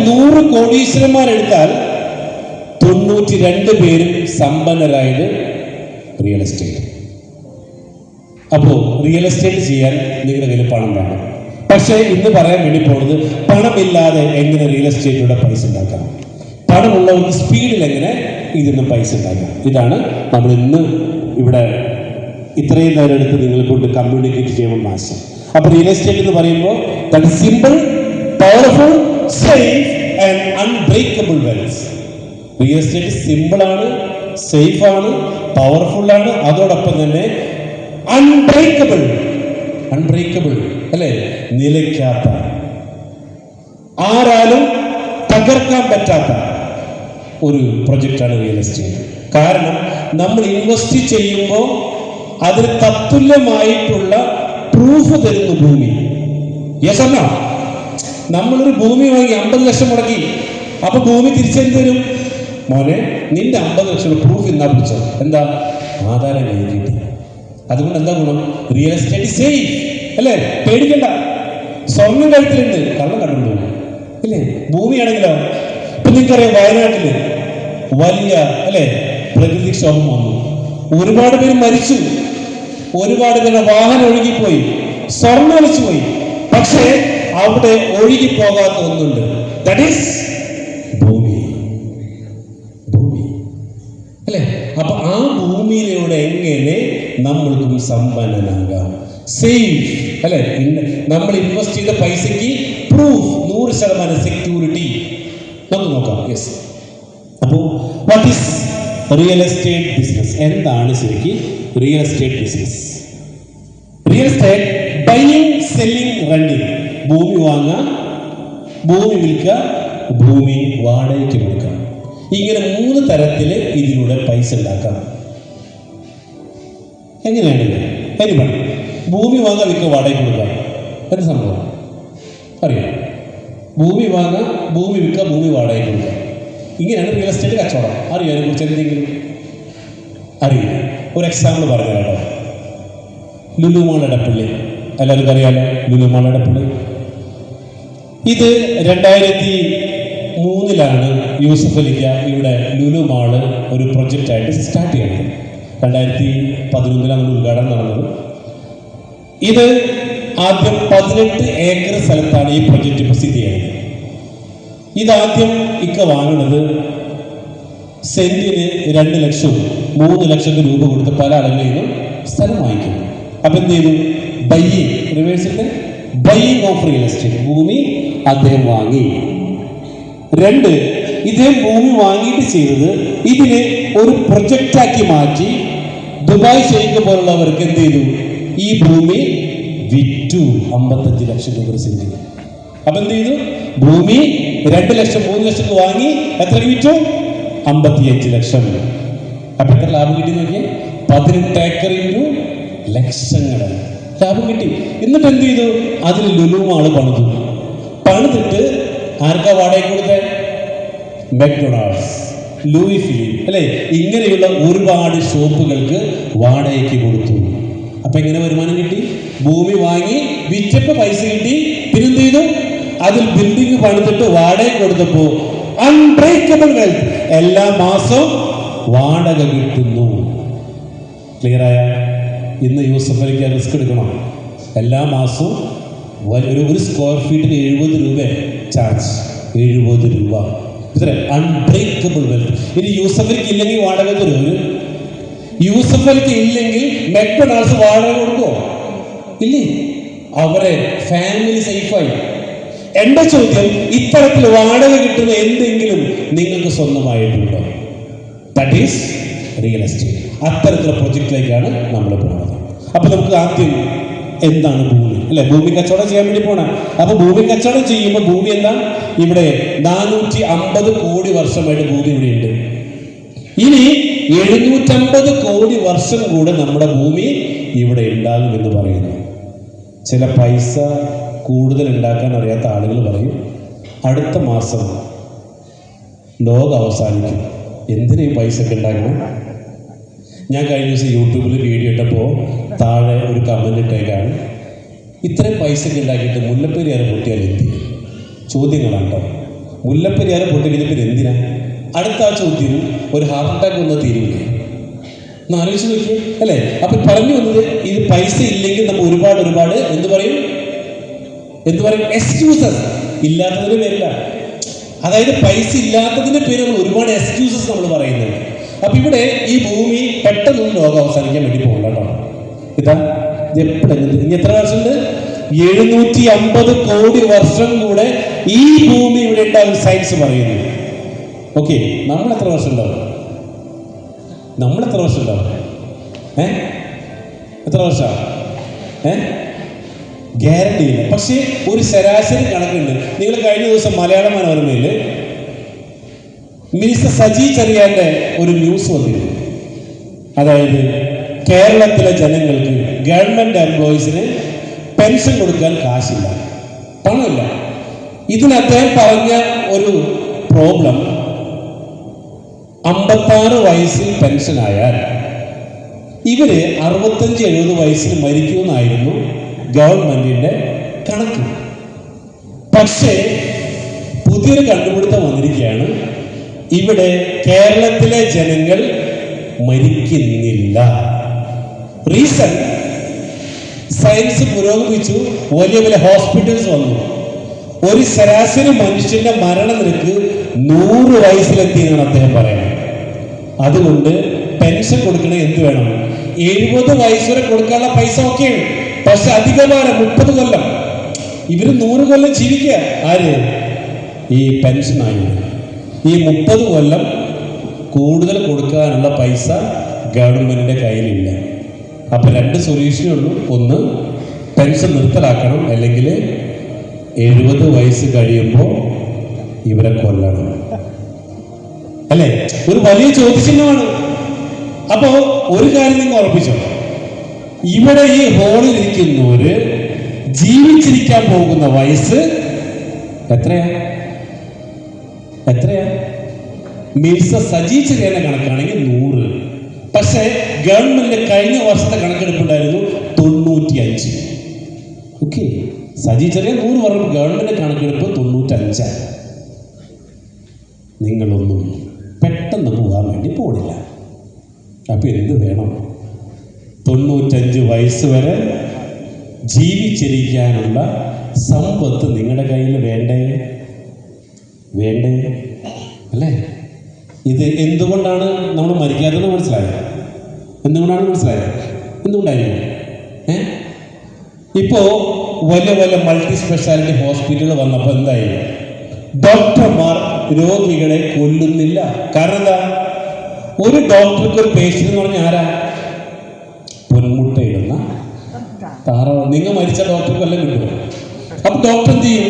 100 കോടീശ്വരന്മാരെടുത്താൽ 92 പേരും സമ്പന്നരായത് real estate. അപ്പോൾ real estate ചെയ്യാൻ നിങ്ങളുടെ കയ്യിൽ പണം വേണം. പക്ഷേ ഇന്ന് പറയാൻ വേണ്ടി പോകുന്നത് പണമില്ലാതെ എങ്ങനെ റിയൽ എസ്റ്റേറ്റിലൂടെ പൈസ ഉണ്ടാക്കാം, പണമുള്ളവർക്ക് സ്പീഡിൽ എങ്ങനെ ഇതിന്ന് പൈസ ഉണ്ടാക്കാം. ഇതാണ് നമ്മൾ ഇന്ന് ഇവിടെ ഇത്രയും നേരം എടുത്ത് നിങ്ങളെ കൊണ്ട് കമ്മ്യൂണിക്കേറ്റ് ചെയ്യുമ്പോൾ ആശയം. അപ്പോൾ റിയൽ എസ്റ്റേറ്റ് എന്ന് പറയുമ്പോൾ that simple, powerful, safe and unbreakable wealth. Real estate സിമ്പിളാണ്, സേഫാണ്, പവർഫുള്ളാണ്, അതോടൊപ്പം തന്നെ അൺബ്രേക്കബിൾ അല്ലേ, നിലയ്ക്കാത്ത, ആരാലും തകർക്കാൻ പറ്റാത്ത ഒരു പ്രൊജക്റ്റാണ് റിയൽ എസ്റ്റേറ്റ്. കാരണം നമ്മൾ ഇൻവെസ്റ്റ് ചെയ്യുമ്പോൾ അതിന് തത്തുല്യമായിട്ടുള്ള പ്രൂഫ് തരുന്നു ഭൂമി. യെസ് അല്ല, നമ്മളൊരു ഭൂമി വാങ്ങി 50 ലക്ഷം മുടക്കി, അപ്പൊ ഭൂമി തിരിച്ചെന്ത് തരും? മോനെ, നിന്റെ 50 ലക്ഷം പ്രൂഫ് എന്നാ പിടിച്ചത്, എന്താ? ആധാരം എഴുതിയിട്ട്. അതുകൊണ്ട് എന്താ ഗുണം? റിയൽ എസ്റ്റേറ്റ് സേഫ് അല്ലേ, പേടിക്കണ്ട. സ്വർണം കഴുത്തിലുണ്ട്, കള്ളം കണ്ടുണ്ടോ ഇല്ലേ? ഭൂമിയാണെങ്കിലോ ഇപ്പൊ നിങ്ങൾക്കറിയാം, വയനാട്ടില് വലിയ അല്ലെ പ്രകൃതിക്ഷോഭം വന്നു, ഒരുപാട് പേര് മരിച്ചു, ഒരുപാട് പേരുടെ വാഹനം ഒഴുകിപ്പോയി, സ്വർണ്ണം ഒലിച്ചുപോയി. പക്ഷേ അവിടെ ഒഴുകിപ്പോകാത്ത ഒന്നുണ്ട്, ദാറ്റ് ഈസ് ഭൂമി അല്ലെ. അപ്പൊ ആ ഭൂമിയിലൂടെ എങ്ങനെ നമ്മൾക്കും സമ്പന്നനാകാം? സേഫ് അല്ലെ, നമ്മൾ ഇൻവെസ്റ്റ് ചെയ്ത പൈസയ്ക്ക് പ്രൂഫ്, 100% സെക്യൂരിറ്റി. നമുക്ക് നോക്കാം. യെസ്, അപ്പോൾ what is real estate business? എന്താണ് ശരിക്കും real estate business? Real estate buying, selling, renting. ഭൂമി വാങ്ങുക, ഭൂമി വിൽക്കുക, ഭൂമി വാടകയ്ക്ക് കൊടുക്കുക. ഇങ്ങനെ 3 തരത്തിൽ ഇതിലൂടെ പൈസ ഉണ്ടാക്കാം. എങ്ങനെയാണിത്? എനിപ്പണി ഭൂമി വാങ്ങുക, വിൽക്കുക, വാടകയ്ക്ക് കൊടുക്കുക. ഒരു സംഭവം അറിയാം. ഭൂമി വാങ്ങുക, ഭൂമി വിൽക്കുക, ഭൂമി വാടകയ്ക്ക് കൊടുക്കുക. ഇങ്ങനെയാണ് റിയൽ എസ്റ്റേറ്റ് കച്ചവടം. അറിയോ അതിനെക്കുറിച്ച് എന്തെങ്കിലും? അറിയില്ല. ഒരു എക്സാമ്പിൾ പറഞ്ഞു കേട്ടോ. ലുലു മാൾ എടപ്പള്ളി, എല്ലാവർക്കും അറിയാലോ ലുലു മാൾ എടപ്പള്ളി. ഇത് 2003 യൂസഫ് അലിക്ക ഇവിടെ ലുലു മാള് ഒരു പ്രൊജക്റ്റായിട്ട് സ്റ്റാർട്ട് ചെയ്യുന്നത്. 2011 ഉദ്ഘാടനം നടന്നത്. ഇത് ആദ്യം 18 ഏക്കർ സ്ഥലത്താണ് ഈ പ്രൊജക്റ്റ് ഇപ്പോൾ സ്ഥിതി ചെയ്യുന്നത്. ഇതാദ്യം ഇക്ക വാങ്ങുന്നത് സെന്റിന് 2 ലക്ഷവും 3 ലക്ഷം രൂപ കൊടുത്ത് പല ആളുകളിൽ നിന്നും സ്ഥലം വാങ്ങിക്കുന്നു. അപ്പൊ എന്ത് ചെയ്തു? ബൈയിങ്, റിവേഴ്സിന്റെ ബൈയിങ് ഓഫ് റിയൽ എസ്റ്റേറ്റ്. ഭൂമി അദ്ദേഹം വാങ്ങി. 2, ഇദ്ദേഹം ഭൂമി വാങ്ങിയിട്ട് ചെയ്തത് ഇതിനെ ഒരു പ്രൊജക്റ്റാക്കി മാറ്റി ദുബായ് ഷെയ്ഖ് പോലുള്ളവർക്ക് എന്ത് ചെയ്തു? ഈ ഭൂമി വിറ്റു 55 ലക്ഷം രൂപ സെന്റിന്. അപ്പൊ എന്ത് ചെയ്തു? ഭൂമി 2 ലക്ഷം 3 ലക്ഷത്തിന് വാങ്ങി, എത്ര വിറ്റു? 55 ലക്ഷം. അപ്പൊ എത്ര ലാഭം കിട്ടി നോക്കിയാൽ? 18 ഏക്കർ ഇൻറ്റു ലക്ഷങ്ങൾ ലാഭം കിട്ടി. എന്നിട്ട് എന്ത് ചെയ്തു? അതിൽ ലുലു മാള് പണിതിട്ട് ആർക്കാ വാടക കൊടുത്തേ? മെക്ഡൊണാൾഡ്സ്, ലൂയി ഫിലിപ്പ് അല്ലെ, ഇങ്ങനെയുള്ള ഒരുപാട് ഷോപ്പുകൾക്ക് വാടകയ്ക്ക് കൊടുത്തു. അപ്പൊ എങ്ങനെ വരുമാനം കിട്ടി? ഭൂമി വാങ്ങി വിറ്റപ്പോ പൈസ കിട്ടി. പിന്നെന്ത് ചെയ്തു? അതിൽ ബിൽഡിംഗ് പണിതിട്ട് വാടക കൊടുത്തപ്പോ അൺബ്രേക്കബിൾ വെൽത്ത്, എല്ലാ മാസവും വാടക കിട്ടുന്നു. ക്ലിയറായ? ഇന്ന് യൂസഫ് അലിക്ക് റിസ്ക് എടുക്കണം. എല്ലാ മാസവും ഒരു സ്ക്വയർ ഫീറ്റിന് 70 രൂപ ചാർജ്. 70 രൂപ. ഇത്ര അൺബ്രേക്കബിൾ വെൽത്ത്. ഇനി യൂസഫ് അലിക്ക് ഇല്ലെങ്കിൽ വാടക തരും. യൂസഫ് അലിക്ക് ഇല്ലെങ്കിൽ മെക്ഡൊണാൾഡ്സ് വാടക കൊടുക്കുമോ? ഇല്ലേ. അവരെ ഫാമിലി സേഫായി. എന്റെ ചോദ്യം, ഇത്തരത്തിൽ വാടക കിട്ടുന്ന എന്തെങ്കിലും നിങ്ങൾക്ക് സ്വന്തമായിട്ടുണ്ടോ? That is real estate. അത്തരത്തിലുള്ള പ്രൊജക്റ്റിലേക്കാണ് നമ്മൾ പോകുന്നത്. അപ്പൊ നമുക്ക് ആദ്യം എന്താണ് ഭൂമി അല്ലെ? ഭൂമി കച്ചവടം ചെയ്യാൻ വേണ്ടി പോകണം. അപ്പൊ ഭൂമി കച്ചവടം ചെയ്യുമ്പോൾ ഭൂമി എന്താ? ഇവിടെ 450 കോടി വർഷമായിട്ട് ഭൂമി ഇവിടെ ഉണ്ട്. ഇനി 750 കോടി വർഷം കൂടെ നമ്മുടെ ഭൂമി ഇവിടെ ഉണ്ടാകും എന്ന് പറയുന്നു. ചില പൈസ കൂടുതൽ ഉണ്ടാക്കാൻ അറിയാത്ത ആളുകൾ പറയും, അടുത്ത മാസം ലോകം അവസാനിക്കും, എന്തിനാ ഈ പൈസ ഒക്കെ ഉണ്ടാക്കണം? ഞാൻ കഴിഞ്ഞ ദിവസം യൂട്യൂബിൽ വീഡിയോ ഇട്ടപ്പോൾ താഴെ ഒരു കമൻറ്റ് ഇട്ടേക്കാണ്, ഇത്രയും പൈസ ഒക്കെ ഉണ്ടാക്കിയിട്ട് മുല്ലപ്പെരിയാർ പൊട്ടിയാൽ എന്ത്? ചോദ്യങ്ങളാണ് കേട്ടോ. മുല്ലപ്പെരിയാർ പൊട്ടിക്കഴിഞ്ഞപ്പോൾ എന്തിനാ? അടുത്ത ആ ചോദ്യം ഒരു ഹാർട്ട് അറ്റാക്ക് വന്ന തീരുവില്ലേ? ഒന്ന് ആലോചിച്ച് നോക്കിയേ അല്ലേ? അപ്പൊ പറഞ്ഞു വന്നത് ഇത് പൈസ ഇല്ലെങ്കിൽ നമ്മൾ ഒരുപാട് എന്ത് പറയും എക്സ്ക്യൂസസ് ഇല്ലാത്തതിന് പേരില്ല. അതായത് പൈസ ഇല്ലാത്തതിന്റെ പേര് നമ്മൾ ഒരുപാട് എക്സ്ക്യൂസസ് നമ്മൾ പറയുന്നത്. അപ്പൊ ഇവിടെ ഈ ഭൂമി പെട്ടെന്ന് ലോകം അവസാനിക്കാൻ വേണ്ടി പോകണ്ട കേട്ടോ. ഇതാ എപ്പോഴെങ്കിലും ഇനി എത്ര വർഷമുണ്ട്? 750 കോടി വർഷം കൂടെ ഈ ഭൂമി ഇവിടെ ഉണ്ടാകും സയൻസ് പറയുന്നു. ഓക്കെ, നമ്മൾ എത്ര വർഷം ഉണ്ടാവും? എത്ര വർഷം? ഗ്യാരണ്ടി ഇല്ല. പക്ഷേ ഒരു ശരാശരി കണക്കുണ്ട്. നിങ്ങൾ കഴിഞ്ഞ ദിവസം മലയാള മനോരമയിൽ മിനിസ്റ്റർ സജി ചെറിയാന്റെ ഒരു ന്യൂസ് വന്നിരുന്നു. അതായത് കേരളത്തിലെ ജനങ്ങൾക്ക് ഗവൺമെന്റ് എംപ്ലോയീസിന് പെൻഷൻ കൊടുക്കാൻ കാശില്ല, പണമില്ല. ഇതിന് അദ്ദേഹം പറഞ്ഞ ഒരു പ്രോബ്ലം 56 വയസ്സിൽ പെൻഷനായാൽ ഇവര് 65-70 വയസ്സിൽ മരിക്കുമെന്നായിരുന്നു ഗവൺമെന്റിന്റെ കണക്ക്. പക്ഷേ പുതിയൊരു കണ്ടുപിടുത്തം വന്നിരിക്കുകയാണ്. ഇവിടെ കേരളത്തിലെ ജനങ്ങൾ മരിക്കുന്നില്ല. റീസൺ, സയൻസ് പുരോഗമിച്ചു, വലിയ ഹോസ്പിറ്റൽസ് വന്നു. ഒരു ശരാശരി മനുഷ്യന്റെ മരണനിരക്ക് 100 വയസ്സിലെത്തിയെന്നാണ് അദ്ദേഹം പറയുന്നത്. അതുകൊണ്ട് പെൻഷൻ കൊടുക്കണേ എന്ത് വേണം? 70 വയസ്സ് വരെ കൊടുക്കാനുള്ള പൈസ ഒക്കെയാണ്. പക്ഷെ അധികഭാരം 30 കൊല്ലം. ഇവര് 100 കൊല്ലം ജീവിക്കുക. ആര്? ഈ പെൻഷനായി. ഈ 30 കൊല്ലം കൂടുതൽ കൊടുക്കാനുള്ള പൈസ ഗവൺമെന്റിന്റെ കയ്യിലില്ല. അപ്പൊ 2 സൊല്യൂഷനേ ഉള്ളൂ. ഒന്ന്, പെൻഷൻ നിർത്തലാക്കണം, അല്ലെങ്കിൽ 70 വയസ്സ് കഴിയുമ്പോൾ ഇവരെ കൊല്ലണം. അല്ലേ? ഒരു വലിയ ചോദ്യചിഹ്നമാണ്. അപ്പോ ഒരു കാര്യം നിങ്ങൾ ഉറപ്പിച്ചോ, ഇവിടെ ഈ ഹോളിൽ ഇരിക്കുന്നവര് ജീവിച്ചിരിക്കാൻ പോകുന്ന വയസ്സ് എത്രയാ? മിനിസ്റ്റർ സജി ചെറിയാന്റെ കണക്കാണെങ്കിൽ 100. പക്ഷേ ഗവൺമെന്റ് കഴിഞ്ഞ വർഷത്തെ കണക്കെടുപ്പുണ്ടായിരുന്നു 95. ഓക്കെ, സജി ചെറിയ 100 പറഞ്ഞു, ഗവൺമെന്റ് കണക്കെടുപ്പ് 95. നിങ്ങളൊന്നും പെട്ടെന്ന് പോകാൻ വേണ്ടി പോണില്ല. അപ്പൊ എന്ത് വേണം? 95 വയസ്സ് വരെ ജീവിച്ചിരിക്കാനുള്ള സമ്പത്ത് നിങ്ങളുടെ കയ്യിൽ വേണ്ടേ അല്ലേ? ഇത് എന്തുകൊണ്ടാണ് നമ്മൾ മരിക്കാത്തത് മനസ്സിലായത്? എന്തുകൊണ്ടായിരുന്നു? ഇപ്പോ വലിയ മൾട്ടി സ്പെഷ്യാലിറ്റി ഹോസ്പിറ്റലുകൾ വന്നപ്പോൾ എന്തായി? ഡോക്ടർമാർ രോഗികളെ കൊല്ലുന്നില്ല. കാരണം എന്താ? ഒരു ഡോക്ടർക്ക് ഒരു പേഷ്യന്റ് എന്ന് പറഞ്ഞാൽ ആരാ? പൊന്മുട്ടയിടുന്ന താറാവ്. നിങ്ങൾ മരിച്ച ഡോക്ടർക്ക് വല്ലതും കിട്ടുമോ? അപ്പൊ ഡോക്ടർ എന്ത് ചെയ്യും?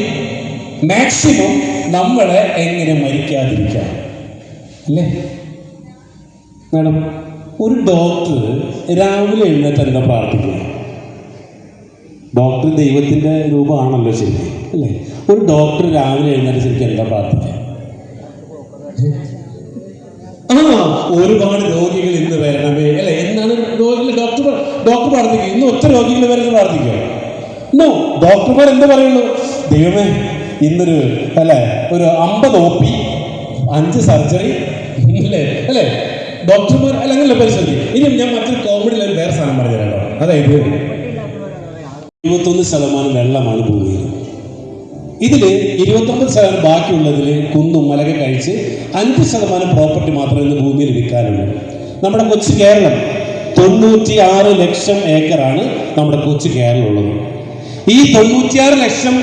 മാക്സിമം നമ്മളെ എങ്ങനെ മരിക്കാതിരിക്കാം അല്ലേ മാഡം? ഒരു ഡോക്ടർ രാവിലെ എഴുന്നേറ്റ് എന്താ പ്രാർത്ഥിക്കുക? ഡോക്ടർ ദൈവത്തിന്റെ രൂപമാണല്ലോ ശരിക്കും അല്ലേ? ഒരു ഡോക്ടർ രാവിലെ എഴുന്നേറ്റ് ശരിക്കും എന്താ പ്രാർത്ഥിക്കുക? ഒരുപാട് രോഗികൾ ഇന്ന് വരണമേ അല്ലെ എന്നാണ് ഡോക്ടർ പ്രാർത്ഥിക്കുക. ഇന്ന് ഒറ്റ രോഗികൾ വരുന്നത് പ്രാർത്ഥിക്കുക? നോ, ഡോക്ടർമാർ എന്ത് പറയുള്ളൂ? ദൈവമേ ഇന്നൊരു ഒരു 50 OP, 5 സർജറി അല്ലേ ഡോക്ടർമാർ അല്ലെങ്കിൽ പരിശോധന. ഇനി ഞാൻ മറ്റൊരു കോമഡിയിൽ ഒരു വേറെ സാധനം പറഞ്ഞു തരാം. അതായത് 21% വെള്ളമാണ് ഭൂമിയിൽ. ഇതിൽ 29% ബാക്കിയുള്ളതിൽ കുന്നും മലകെ കഴിച്ച് 5% പ്രോപ്പർട്ടി മാത്രമേ ഇന്ന് ഭൂമിയിൽ വിൽക്കാനുള്ളൂ. നമ്മുടെ കൊച്ചു കേരളം 96 ലക്ഷം ഏക്കറാണ് നമ്മുടെ കൊച്ചു കേരളം ഉള്ളത്. ഈ 96 ലക്ഷം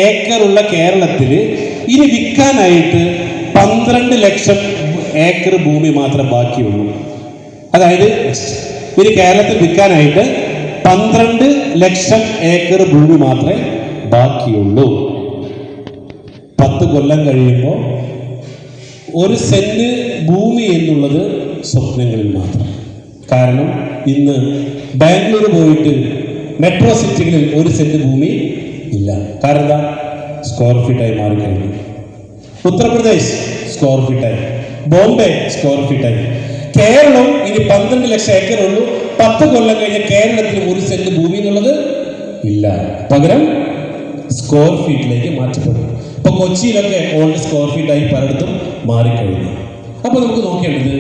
ഏക്കറുള്ള കേരളത്തിൽ ഇനി വിൽക്കാനായിട്ട് 12 ലക്ഷം ഏക്കർ ഭൂമി മാത്രമേ ബാക്കിയുള്ളൂ. അതായത് ഇനി കേരളത്തിൽ വിൽക്കാനായിട്ട് 12 ലക്ഷം ഏക്കർ ഭൂമി മാത്രമേ ബാക്കിയുള്ളൂ. 10 കൊല്ലം കഴിയുമ്പോൾ 1 സെന്റ് ഭൂമി എന്നുള്ളത് സ്വപ്നങ്ങളിൽ മാത്രം. കാരണം ഇന്ന് ബാംഗ്ലൂർ പോയിട്ട് മെട്രോ സിറ്റികളിൽ 1 സെന്റ് ഭൂമി ഇല്ല. കാരണം എന്താ? സ്ക്വയർ ഫീറ്റായി മാറിക്കഴിഞ്ഞു. ഉത്തർപ്രദേശ് സ്ക്വയർ ഫീറ്റായി, ബോംബെ സ്ക്വയർ ഫീറ്റായി. കേരളം ഇനി 12 ലക്ഷം ഏക്കറുള്ളൂ. 10 കൊല്ലം കഴിഞ്ഞ കേരളത്തിൽ 1 സെന്റ് ഭൂമി എന്നുള്ളത് ഇല്ല. പകരം സ്ക്വയർ ഫീറ്റിലേക്ക് മാറ്റപ്പെടും. ഇപ്പൊ കൊച്ചിയിലൊക്കെ ഓൾഡ് സ്ക്വയർ ഫീറ്റ് ആയി പലയിടത്തും മാറിക്കഴിഞ്ഞു. അപ്പൊ നമുക്ക് നോക്കേണ്ടത്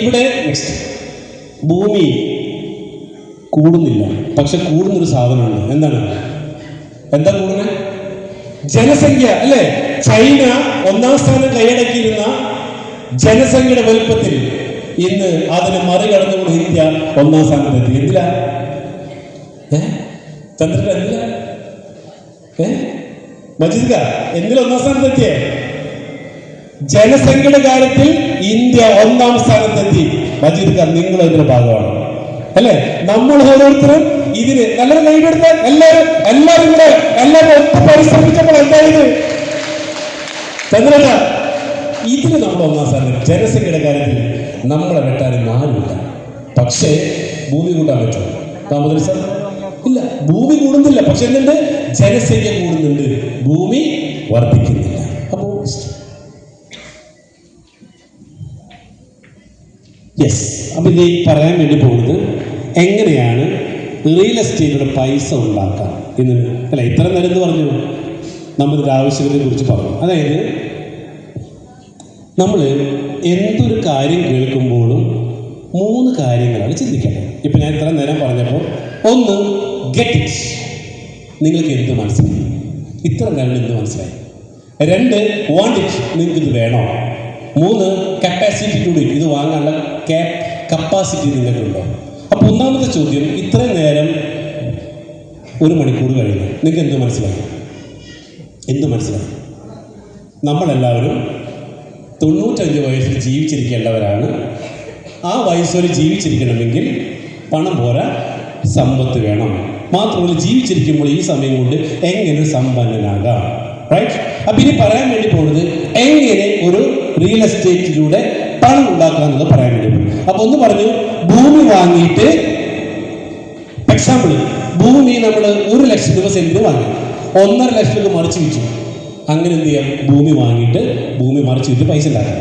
ഇവിടെ നെക്സ്റ്റ് ഭൂമി കൂടുന്നില്ല, പക്ഷെ കൂടുന്നൊരു സാധനമുണ്ട്. എന്താ കൂടുന്നത്? ജനസംഖ്യ അല്ലെ? ചൈന 1ാം സ്ഥാനം കൈയടക്കിയിരുന്ന ജനസംഖ്യയുടെ വലുപ്പത്തിൽ ഇന്ന് അതിനെ മറികടന്നുകൊണ്ട് ഇന്ത്യ 1ാം സ്ഥാനത്തെത്തി. എന്തിലാ ചന്ദ്രൻ? എന്തിലാ മജീദ് എന്തിൽ 1ാം സ്ഥാനത്തെത്തിയേ? ജനസംഖ്യയുടെ കാര്യത്തിൽ ഇന്ത്യ 1ാം സ്ഥാനത്തെത്തി. മജീദ് നിങ്ങൾ അതിന്റെ ഭാഗമാണ് അല്ലെ? നമ്മൾ ഓരോരുത്തരും ഇതിന് നല്ലൊരു കൈയെടുത്താൽ എല്ലാവരും ഒത്തു പരിശ്രമിച്ചപ്പോൾ എന്തായത് ചന്ദ്രന? ഇതിന് നമ്മൾ 1ാം സ്ഥാനം. ജനസംഖ്യയുടെ കാര്യത്തിൽ നമ്മളെ വെട്ടാനും ആരുമില്ല. പക്ഷേ ഭൂമി കൂട്ടാൻ പറ്റുമോ? താമര സാർ ഇല്ല, ഭൂമി കൂടുന്നില്ല. പക്ഷെ എന്തുണ്ട്? ജനസംഖ്യ കൂടുന്നുണ്ട്, ഭൂമി വർദ്ധിക്കുന്നില്ല. അപ്പോ യെസ്, അപ്പൊ ഇത് പറയാൻ വേണ്ടി പോകുന്നത് എങ്ങനെയാണ് റിയൽ എസ്റ്റേറ്റിയുടെ പൈസ ഉണ്ടാക്കാം എന്ന്. അല്ല, ഇത്ര നേരം എന്ന് പറഞ്ഞു നമ്മളൊരു ആവശ്യകതയെ കുറിച്ച് പറഞ്ഞു. അതായത് നമ്മൾ എന്തൊരു കാര്യം കേൾക്കുമ്പോഴും 3 കാര്യങ്ങളാണ് ചിന്തിക്കേണ്ടത്. ഇപ്പം ഞാൻ ഇത്ര നേരം പറഞ്ഞപ്പോൾ 1 ഗെറ്റ് ഇറ്റ്, നിങ്ങൾക്ക് എന്ത് മനസ്സിലായി, ഇത്ര നേരം എന്ത് മനസ്സിലായി. 2 വാണ്ട് ഇറ്റ്, നിങ്ങൾക്ക് ഇത് വേണോ. 3 കപ്പാസിറ്റി ടു ഡു, ഇത് വാങ്ങാനുള്ള കപ്പാസിറ്റി നിങ്ങൾക്കുണ്ടോ. അപ്പൊ 1ാമത്തെ ചോദ്യം, ഇത്ര നേരം 1 മണിക്കൂർ കഴിഞ്ഞു, നിങ്ങൾക്ക് എന്ത് മനസ്സിലായി? നമ്മളെല്ലാവരും 95 വയസ്സിൽ ജീവിച്ചിരിക്കേണ്ടവരാണ്. ആ വയസ്സോടെ ജീവിച്ചിരിക്കണമെങ്കിൽ പണം പോരാ, സമ്പത്ത് വേണം. മാത്രമല്ല ജീവിച്ചിരിക്കുമ്പോൾ ഈ സമയം കൊണ്ട് എങ്ങനെ സമ്പന്നനാകാം. റൈറ്റ്? അപ്പൊ ഇനി പറയാൻ വേണ്ടി പോകുന്നത് എങ്ങനെ ഒരു റിയൽ എസ്റ്റേറ്റിലൂടെ പണം ഉണ്ടാക്കാന്നുള്ളത് പറയാൻ വേണ്ടി പോകും. അപ്പൊ ഒന്ന് പറഞ്ഞു, ഭൂമി വാങ്ങിയിട്ട്, എക്സാമ്പിൾ, ഭൂമി നമ്മൾ 1 ലക്ഷം രൂപ സെന്റിന് വാങ്ങി 1.5 ലക്ഷം രൂപ മറിച്ച് വിറ്റു. അങ്ങനെ എന്ത് ചെയ്യാം? ഭൂമി വാങ്ങിയിട്ട് ഭൂമി മറിച്ച് വിറ്റ് പൈസ ഉണ്ടാക്കാം.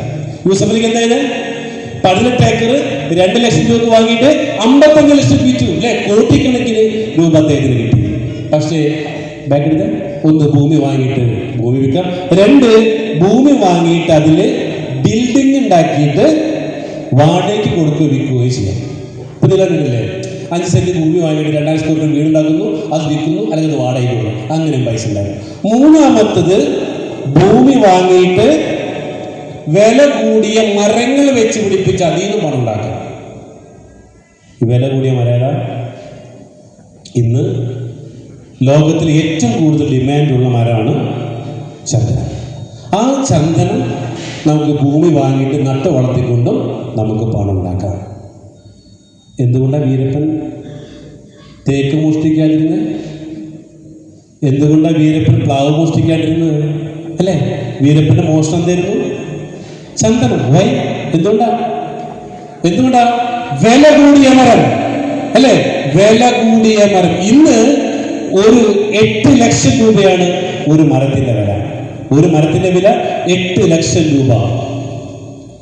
യൂസഫലിക്ക് എന്തായാലും 18 ഏക്കർ 2 ലക്ഷം രൂപ വാങ്ങിയിട്ട് 55 ലക്ഷം വിറ്റു അല്ലെ? കോടിക്കണക്കിന് രൂപ അദ്ദേഹത്തിന് കിട്ടി. പക്ഷേ ബാക്ക് എടുത്താൽ 1 ഭൂമി വാങ്ങിയിട്ട് ഭൂമി വിൽക്കാം, 2 ഭൂമി വാങ്ങിയിട്ട് അതിൽ ബിൽഡിംഗ് ഉണ്ടാക്കിയിട്ട് വാടകയ്ക്ക് കൊടുക്കുകയോ വിൽക്കുകയോ ചെയ്യാം. ഇപ്പൊ ഇതിലല്ലേ 5 സെന്റ് ഭൂമി വാങ്ങിയിട്ട് 2000 സ്ക്വയർ ഫീറ്റ് വീടുണ്ടാക്കുന്നു, അത് വിൽക്കുന്നു, അല്ലെങ്കിൽ അത് വാടകയ്ക്ക് കൊടുക്കും, അങ്ങനെയും പൈസ ഉണ്ടാകും. 3ാമത്തത് ഭൂമി വാങ്ങിയിട്ട് വില കൂടിയ മരങ്ങൾ വെച്ച് പിടിപ്പിച്ച് അതിൽ നിന്ന് പണം ഉണ്ടാക്കാം. വില കൂടിയ മരേതാ? ഇന്ന് ലോകത്തിൽ ഏറ്റവും കൂടുതൽ ഡിമാൻഡുള്ള മരമാണ് ചന്ദനം. ആ ചന്ദനം നമുക്ക് ഭൂമി വാങ്ങിയിട്ട് നട്ട് വളർത്തിക്കൊണ്ടും നമുക്ക് പണം ഉണ്ടാക്കാം. എന്തുകൊണ്ടാണ് വീരപ്പൻ തേക്ക് മോഷ്ടിക്കാതിരുന്നത്? എന്തുകൊണ്ടാണ് വീരപ്പൻ പ്ലാവ് മോഷ്ടിക്കാതിരുന്നത്? അല്ലേ? വീരപ്പന്റെ മോഷണം തരുന്നു ചന്ദനം. വൈ? എന്തുകൊണ്ടാ? വില കൂടിയ മരം അല്ലെ? വില കൂടിയ മരം. ഇന്ന് ഒരു 8 ലക്ഷം രൂപയാണ് ഒരു മരത്തിന്റെ വില. ഒരു മരത്തിന്റെ വില 8 ലക്ഷം രൂപ.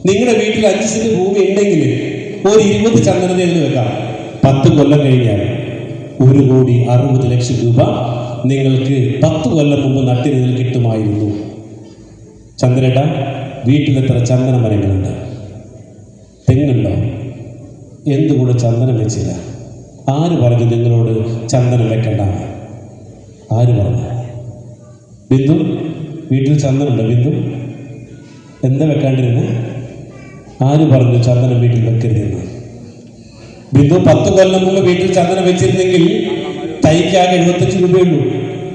നിങ്ങളുടെ വീട്ടിൽ 5 സെന്റ് ഭൂമി ഉണ്ടെങ്കിൽ ഒരു 20 ചന്ദനത്തിൽ വെക്കാം. 10 കൊല്ലം കഴിഞ്ഞാൽ 1,60,00,000 രൂപ നിങ്ങൾക്ക് 10 കൊല്ലം മുമ്പ് നട്ടിരുന്നതിൽ കിട്ടുമായിരുന്നു. ചന്ദ്രേട്ട, വീട്ടിൽ എത്ര ചന്ദന മരങ്ങളുണ്ട്? തെങ്ങുണ്ടോ? എന്തുകൂടെ ചന്ദനം വെച്ചില്ല? ആര് പറഞ്ഞു നിങ്ങളോട് ചന്ദനം വെക്കണ്ട? ആര് പറഞ്ഞു? ബിന്ദു, വീട്ടിൽ ചന്ദനുണ്ടോ? ബിന്ദു, എന്താ വെക്കാണ്ടിരുന്നത്? ആര് പറഞ്ഞു ചന്ദനം വീട്ടിൽ വെക്കരുതെന്ന്? ബിന്ദു 10 കൊല്ലം മുമ്പ് വീട്ടിൽ ചന്ദനം വെച്ചിരുന്നെങ്കിൽ തൈക്കാകെ 75 രൂപയുള്ളൂ.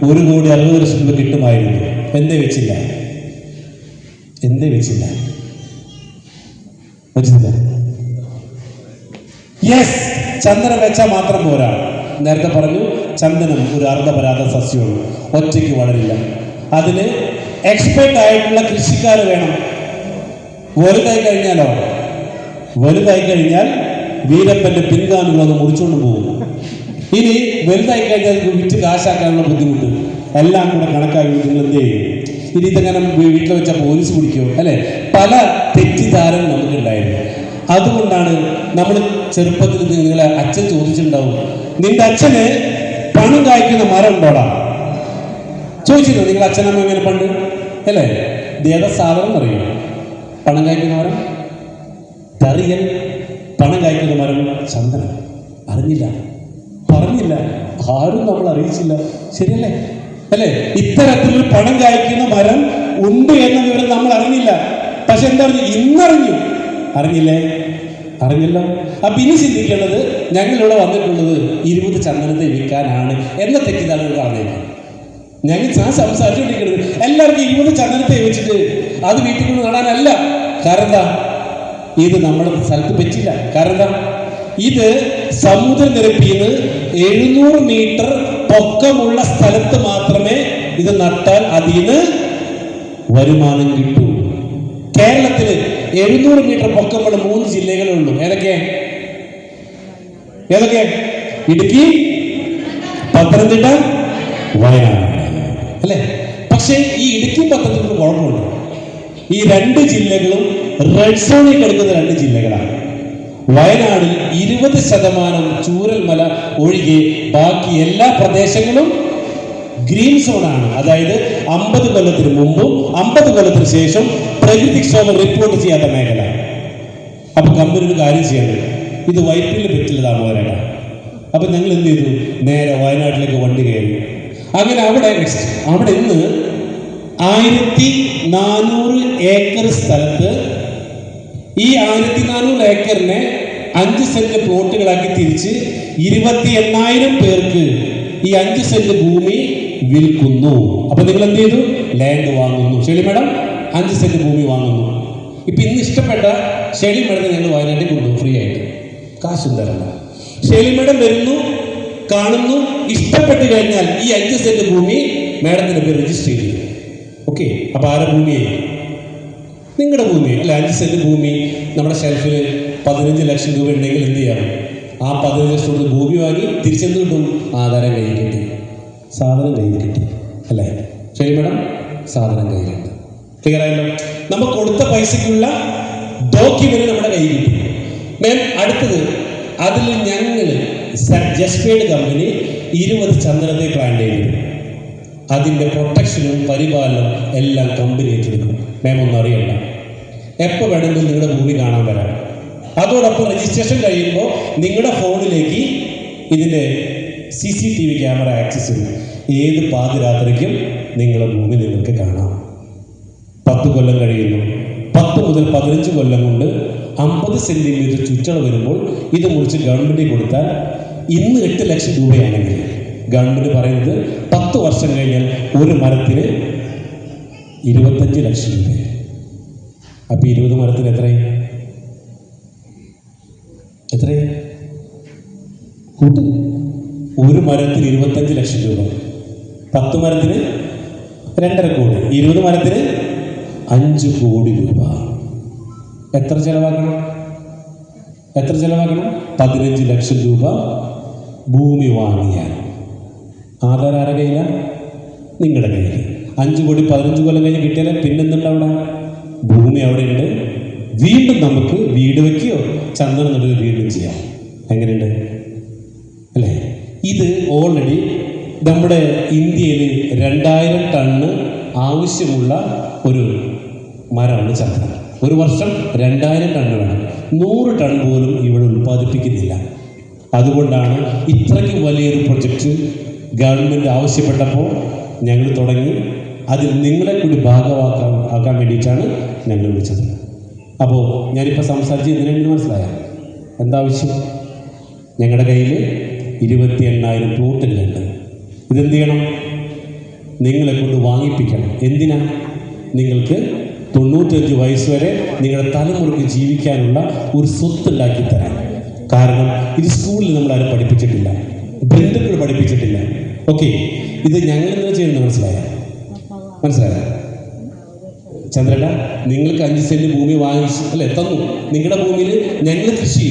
1,60,00,000 രൂപ കിട്ടുമായിരുന്നു. എന്തേ വെച്ചില്ല? യെസ്, ചന്ദനം വെച്ചാൽ മാത്രം പോരാ. നേരത്തെ പറഞ്ഞു, ചന്ദനം ഒരു അർദ്ധപരാഗ സസ്യമാണ്, ഒറ്റയ്ക്ക് വളരില്ല. അതിന് എക്സ്പെർട്ട് ആയിട്ടുള്ള കൃഷിക്കാർ വേണം. വലുതായി കഴിഞ്ഞാൽ വീരപ്പന്റെ പിൻഗാമികളൊന്ന് മുറിച്ചുകൊണ്ട് പോകും. ഇനി വലുതായി കഴിഞ്ഞാൽ വിറ്റ് കാശാക്കാനുള്ള ബുദ്ധിമുട്ട് എല്ലാം കൂടെ കണക്കാക്കി നിങ്ങൾ എന്ത് ചെയ്യും? ഇനി ഇതെങ്ങനെ വീട്ടിൽ വെച്ചാൽ പോലീസ് പിടിക്കുമോ അല്ലെ? പല തെറ്റിദ്ധാരണ നമുക്കുണ്ടായിരുന്നു. അതുകൊണ്ടാണ് നമ്മൾ ചെറുപ്പത്തിൽ നിങ്ങളെ അച്ഛൻ ചോദിച്ചിട്ടുണ്ടാവും, നിന്റെ അച്ഛന് പണം കായ്ക്കുന്ന മരം ഉണ്ടോടാ ചോദിച്ചിരുന്നു? നിങ്ങൾ അച്ഛനമ്മ എങ്ങനെ പണ്ട് അല്ലേ? ഇത് ഏതാ സാധനം അറിയോ? പണം കായ്ക്കുന്ന മരം തറിയൽ, പണം കായ്ക്കുന്ന മരം ചന്ദനം. അറിഞ്ഞില്ല, പറഞ്ഞില്ല, ആരും നമ്മൾ അറിയിച്ചില്ല. ശരിയല്ലേ? അല്ലേ? ഇത്തരത്തിലൊരു പണം കായ്ക്കുന്ന മരം ഉണ്ട് എന്ന വിവരം നമ്മൾ അറിഞ്ഞില്ല. പക്ഷെ എന്തറിഞ്ഞു? ഇന്നറിഞ്ഞു. അറിഞ്ഞില്ലേ? അറിഞ്ഞല്ലോ. അപ്പൊ ഇനി ചിന്തിക്കേണ്ടത്, ഞങ്ങളിവിടെ വന്നിട്ടുള്ളത് 20 ചന്ദനത്തെ വിൽക്കാനാണ് എന്ന തെറ്റിദ്ധാരണ കളഞ്ഞേക്കാം. ഞങ്ങൾ സംസാരിച്ചുകൊണ്ടിരിക്കുന്നത് എല്ലാവർക്കും 20 ചന്ദനത്തെ വെച്ചിട്ട് അത് വീട്ടിൽ കൊണ്ട് നടാനല്ല. കാരണം എന്താ? ഇത് നമ്മുടെ സ്ഥലത്ത് പറ്റില്ല. കാരണം എന്താ? ഇത് സമുദ്രനിരപ്പിൽ നിന്ന് 700 മീറ്റർ പൊക്കമുള്ള സ്ഥലത്ത് മാത്രമേ ഇത് നട്ടാൽ അതിന് വരുമാനം കിട്ടൂ. കേരളത്തിൽ 700 മീറ്റർ പൊക്കമുള്ള 3 ജില്ലകളേ ഉള്ളൂ. ഏതൊക്കെ? ഇടുക്കി, പത്തനംതിട്ട, വയനാട്, അല്ലേ? പക്ഷേ ഈ ഇടുക്കി പത്തനംതിട്ട കുഴപ്പമുണ്ട്. ഈ 2 ജില്ലകളും റെഡ് സോണിൽ കിടക്കുന്ന 2 ജില്ലകളാണ്. വയനാടിൽ 20% ചൂരൽമല ഒഴികെ ബാക്കി എല്ലാ പ്രദേശങ്ങളും ഗ്രീൻ സോണാണ്. അതായത് 50 കൊല്ലത്തിന് മുമ്പും 50 കൊല്ലത്തിന് ശേഷം പ്രകൃതിക്ഷോഭം റിപ്പോർട്ട് ചെയ്യാത്ത മേഖല. അപ്പൊ കമ്പനി ഒരു കാര്യം ചെയ്യണം, ഇത് വൈപ്പിൽ പറ്റില്ല താമരേട്ട. അപ്പൊ ഞങ്ങൾ എന്ത് ചെയ്തു? നേരെ വയനാട്ടിലേക്ക് വണ്ടി കയറി. അങ്ങനെ അവിടെ ഇന്ന് 1400 ഏക്കർ സ്ഥലത്ത് ഈ 1400 ഏക്കറിനെ 5 സെന്റ് പ്ലോട്ടുകളാക്കി തിരിച്ച് 28,000 പേർക്ക് ഈ 5 സെന്റ് ഭൂമി വിൽക്കുന്നു. അപ്പൊ നിങ്ങൾ എന്ത് ചെയ്തു? ലാൻഡ് വാങ്ങുന്നു. ശരി മേഡം, 5 സെന്റ് ഭൂമി വാങ്ങുന്നു. ഇപ്പൊ ഇന്ന് ഇഷ്ടപ്പെട്ട ഷെലി മേഡത്തെ ഞങ്ങൾ വയനാട്ടിൽ കൊണ്ടുപോകും ഫ്രീ ആയിട്ട്, കാശും തരണ്ട. ഷെലി മേഡം വരുന്നു, കാണുന്നു, ഇഷ്ടപ്പെട്ട് കഴിഞ്ഞാൽ ഈ 5 സെന്റ് ഭൂമി മേഡത്തിന്റെ പേര് രജിസ്റ്റർ ചെയ്തു. ഓക്കെ, അപ്പൊ ആരുടെ ഭൂമിയായി? നിങ്ങളുടെ ഭൂമി അല്ലെ? 5 സെന്റ് ഭൂമി നമ്മുടെ ഷെൽഫിൽ 15 ലക്ഷം രൂപ ഉണ്ടെങ്കിൽ എന്ത് ചെയ്യാം? ആ 15 ലക്ഷം രൂപ ഭൂമി വാങ്ങി തിരിച്ചെന്ത് കിട്ടും? ആധാരം കയ്യിൽ കിട്ടി, സാധനം കയ്യിൽ കിട്ടി, അല്ലേ? ശരി മേഡം, സാധനം കയ്യിലുണ്ട്. ക്ലിയർ ആയല്ലോ? നമ്മൾ കൊടുത്ത പൈസക്കുള്ള ഡോക്യുമെന്റ് നമ്മുടെ കയ്യിൽ കിട്ടി. മാം, അടുത്തത് അതിൽ ഞങ്ങൾ ജസ്പേഡ് കമ്പനി 20 ചന്ദനത്തെ പ്ലാൻ ചെയ്തു. അതിൻ്റെ പ്രൊട്ടക്ഷനും പരിപാലനം എല്ലാം കമ്പനി ഏറ്റെടുക്കും. മാം ഒന്നും അറിയണ്ട, എപ്പോൾ വേണമെങ്കിലും നിങ്ങളുടെ ഭൂമി കാണാൻ വരാം. അതോടൊപ്പം രജിസ്ട്രേഷൻ കഴിയുമ്പോൾ നിങ്ങളുടെ ഫോണിലേക്ക് ഇതിൻ്റെ CCTV ക്യാമറ ആക്സസ് ചെയ്യും. ഏത് പാതിരാത്രിക്കും നിങ്ങളുടെ ഭൂമി നിങ്ങൾക്ക് കാണാം. 10 കൊല്ലം കഴിയുന്നു, 10 മുതൽ 15 കൊല്ലം കൊണ്ട് 50 സെന്റിമീറ്റർ ചുറ്റളവ് വരുമ്പോൾ ഇത് മുറിച്ച് ഗവൺമെൻറ് കൊടുത്താൽ ഇന്ന് 8 ലക്ഷം രൂപയാണെങ്കിൽ ഗവൺമെൻറ് പറയുന്നത് 10 വർഷം കഴിഞ്ഞാൽ ഒരു മരത്തിന് 25 ലക്ഷം രൂപ. അപ്പൊ 20 മരത്തിന് എത്രയും കൂട്ട്? ഒരു മരത്തിന് 25 ലക്ഷം രൂപ, 10 മരത്തിന് 2.5 കോടി, 20 മരത്തിന് 5 കോടി രൂപ. എത്ര ചെലവാക്കണം? 15 ലക്ഷം രൂപ ഭൂമി വാങ്ങിയാൽ. ആധാരം ആരുടെ കയ്യിലാണ്? നിങ്ങളുടെ കയ്യിൽ. 5 കോടി 15 കൊല്ലം കഴിഞ്ഞ് കിട്ടിയാൽ പിന്നെന്തുണ്ട്? അവിടെ ഭൂമി അവിടെ ഉണ്ട്. വീണ്ടും നമുക്ക് വീട് വയ്ക്കുകയോ ചന്ദനം നടുക വീണ്ടും ചെയ്യാം. എങ്ങനെയുണ്ട് അല്ലേ? ഇത് ഓൾറെഡി നമ്മുടെ ഇന്ത്യയിൽ 2000 ടണ്ണ് ആവശ്യമുള്ള ഒരു മരമാണ് ചന്ദനം. ഒരു വർഷം 2000 ടണ്ണ് വേണം. 100 ടൺ പോലും ഇവിടെ ഉൽപ്പാദിപ്പിക്കുന്നില്ല. അതുകൊണ്ടാണ് ഇത്രയ്ക്ക് വലിയൊരു പ്രൊജക്റ്റ് ഗവൺമെൻറ് ആവശ്യപ്പെട്ടപ്പോൾ ഞങ്ങൾ തുടങ്ങി. അതിൽ നിങ്ങളെ കൂടി ഭാഗമാക്കാൻ വേണ്ടിയിട്ടാണ് ഞങ്ങൾ വിളിച്ചത്. അപ്പോൾ ഞാനിപ്പോൾ സംസാരിച്ച് ഇതിനെങ്കിലും മനസ്സിലായ എന്താവശ്യം? ഞങ്ങളുടെ കയ്യിൽ 28,000 പ്ലോട്ടുകളുണ്ട്. ഇതെന്ത് ചെയ്യണം? നിങ്ങളെ കൊണ്ട് വാങ്ങിപ്പിക്കണം. എന്തിനാ? നിങ്ങൾക്ക് 95 വയസ്സ് വരെ നിങ്ങളുടെ തലമുറയ്ക്ക് ജീവിക്കാനുള്ള ഒരു സ്വത്ത് ഉണ്ടാക്കി തരാൻ. കാരണം ഇത് സ്കൂളിൽ നമ്മളാരും പഠിപ്പിച്ചിട്ടില്ല, ബന്ധുക്കൾ പഠിപ്പിച്ചിട്ടില്ല. ഓക്കെ, ഇത് ഞങ്ങൾ എന്താ ചെയ്യുന്നത് മനസ്സിലായോ? ചന്ദ്രേട്ട, നിങ്ങൾക്ക് 5 സെന്റ് ഭൂമി വാങ്ങിച്ചു അല്ലെ തന്നു. നിങ്ങളുടെ ഭൂമിയിൽ ഞങ്ങൾ കൃഷി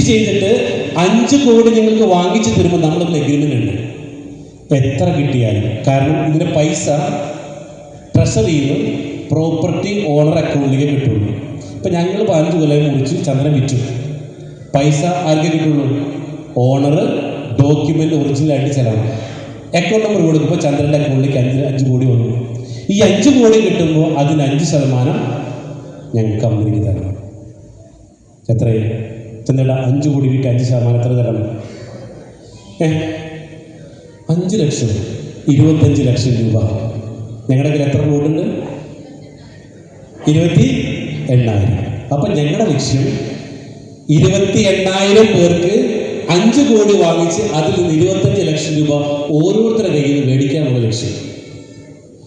ചെയ്തിട്ട് 5 കോടി നിങ്ങൾക്ക് വാങ്ങിച്ചു തരുമ്പോൾ നമ്മളൊരു എഗ്രിമെന്റ് ഉണ്ട്. എത്ര കിട്ടിയാലും. കാരണം ഇതിന്റെ പൈസ ട്രഷറിയിൽ നിന്ന് പ്രോപ്പർട്ടി ഓണർ അക്കൗണ്ടിലേക്ക് കിട്ടുള്ളൂ. ഇപ്പം ഞങ്ങൾ 15 കൊല്ലം മുറിച്ച് ചന്ദ്രൻ വിറ്റു. പൈസ ആർക്കേ കിട്ടുള്ളൂ? ഓണർ ഡോക്യുമെന്റ് ഒറിജിനലായിട്ട് ചെലവാണ്. അക്കൗണ്ട് നമ്പർ കൊടുക്കുമ്പോൾ ചന്ദ്രൻ്റെ അക്കൗണ്ടിലേക്ക് 5 കോടി വന്നു. ഈ 5 കോടി കിട്ടുമ്പോൾ അതിന് 5% ഞങ്ങൾക്ക് കമ്പനിക്ക് തരണം. എത്രയും ചെന്നിട 5 കോടി കിട്ടി 5% എത്ര തരണം? 5 ലക്ഷം, 25 ലക്ഷം രൂപ. ഞങ്ങളുടെ കയ്യിൽ എത്ര പ്ലോട്ടുണ്ട്? 28,000. അപ്പം ഞങ്ങളുടെ ലക്ഷ്യം 28,000 പേർക്ക് 5 കോടി വാങ്ങിച്ച് അതിൽ നിന്ന് 25 ലക്ഷം രൂപ ഓരോരുത്തരുടെ കയ്യിൽ നിന്ന് മേടിക്കാനുള്ള ലക്ഷ്യം.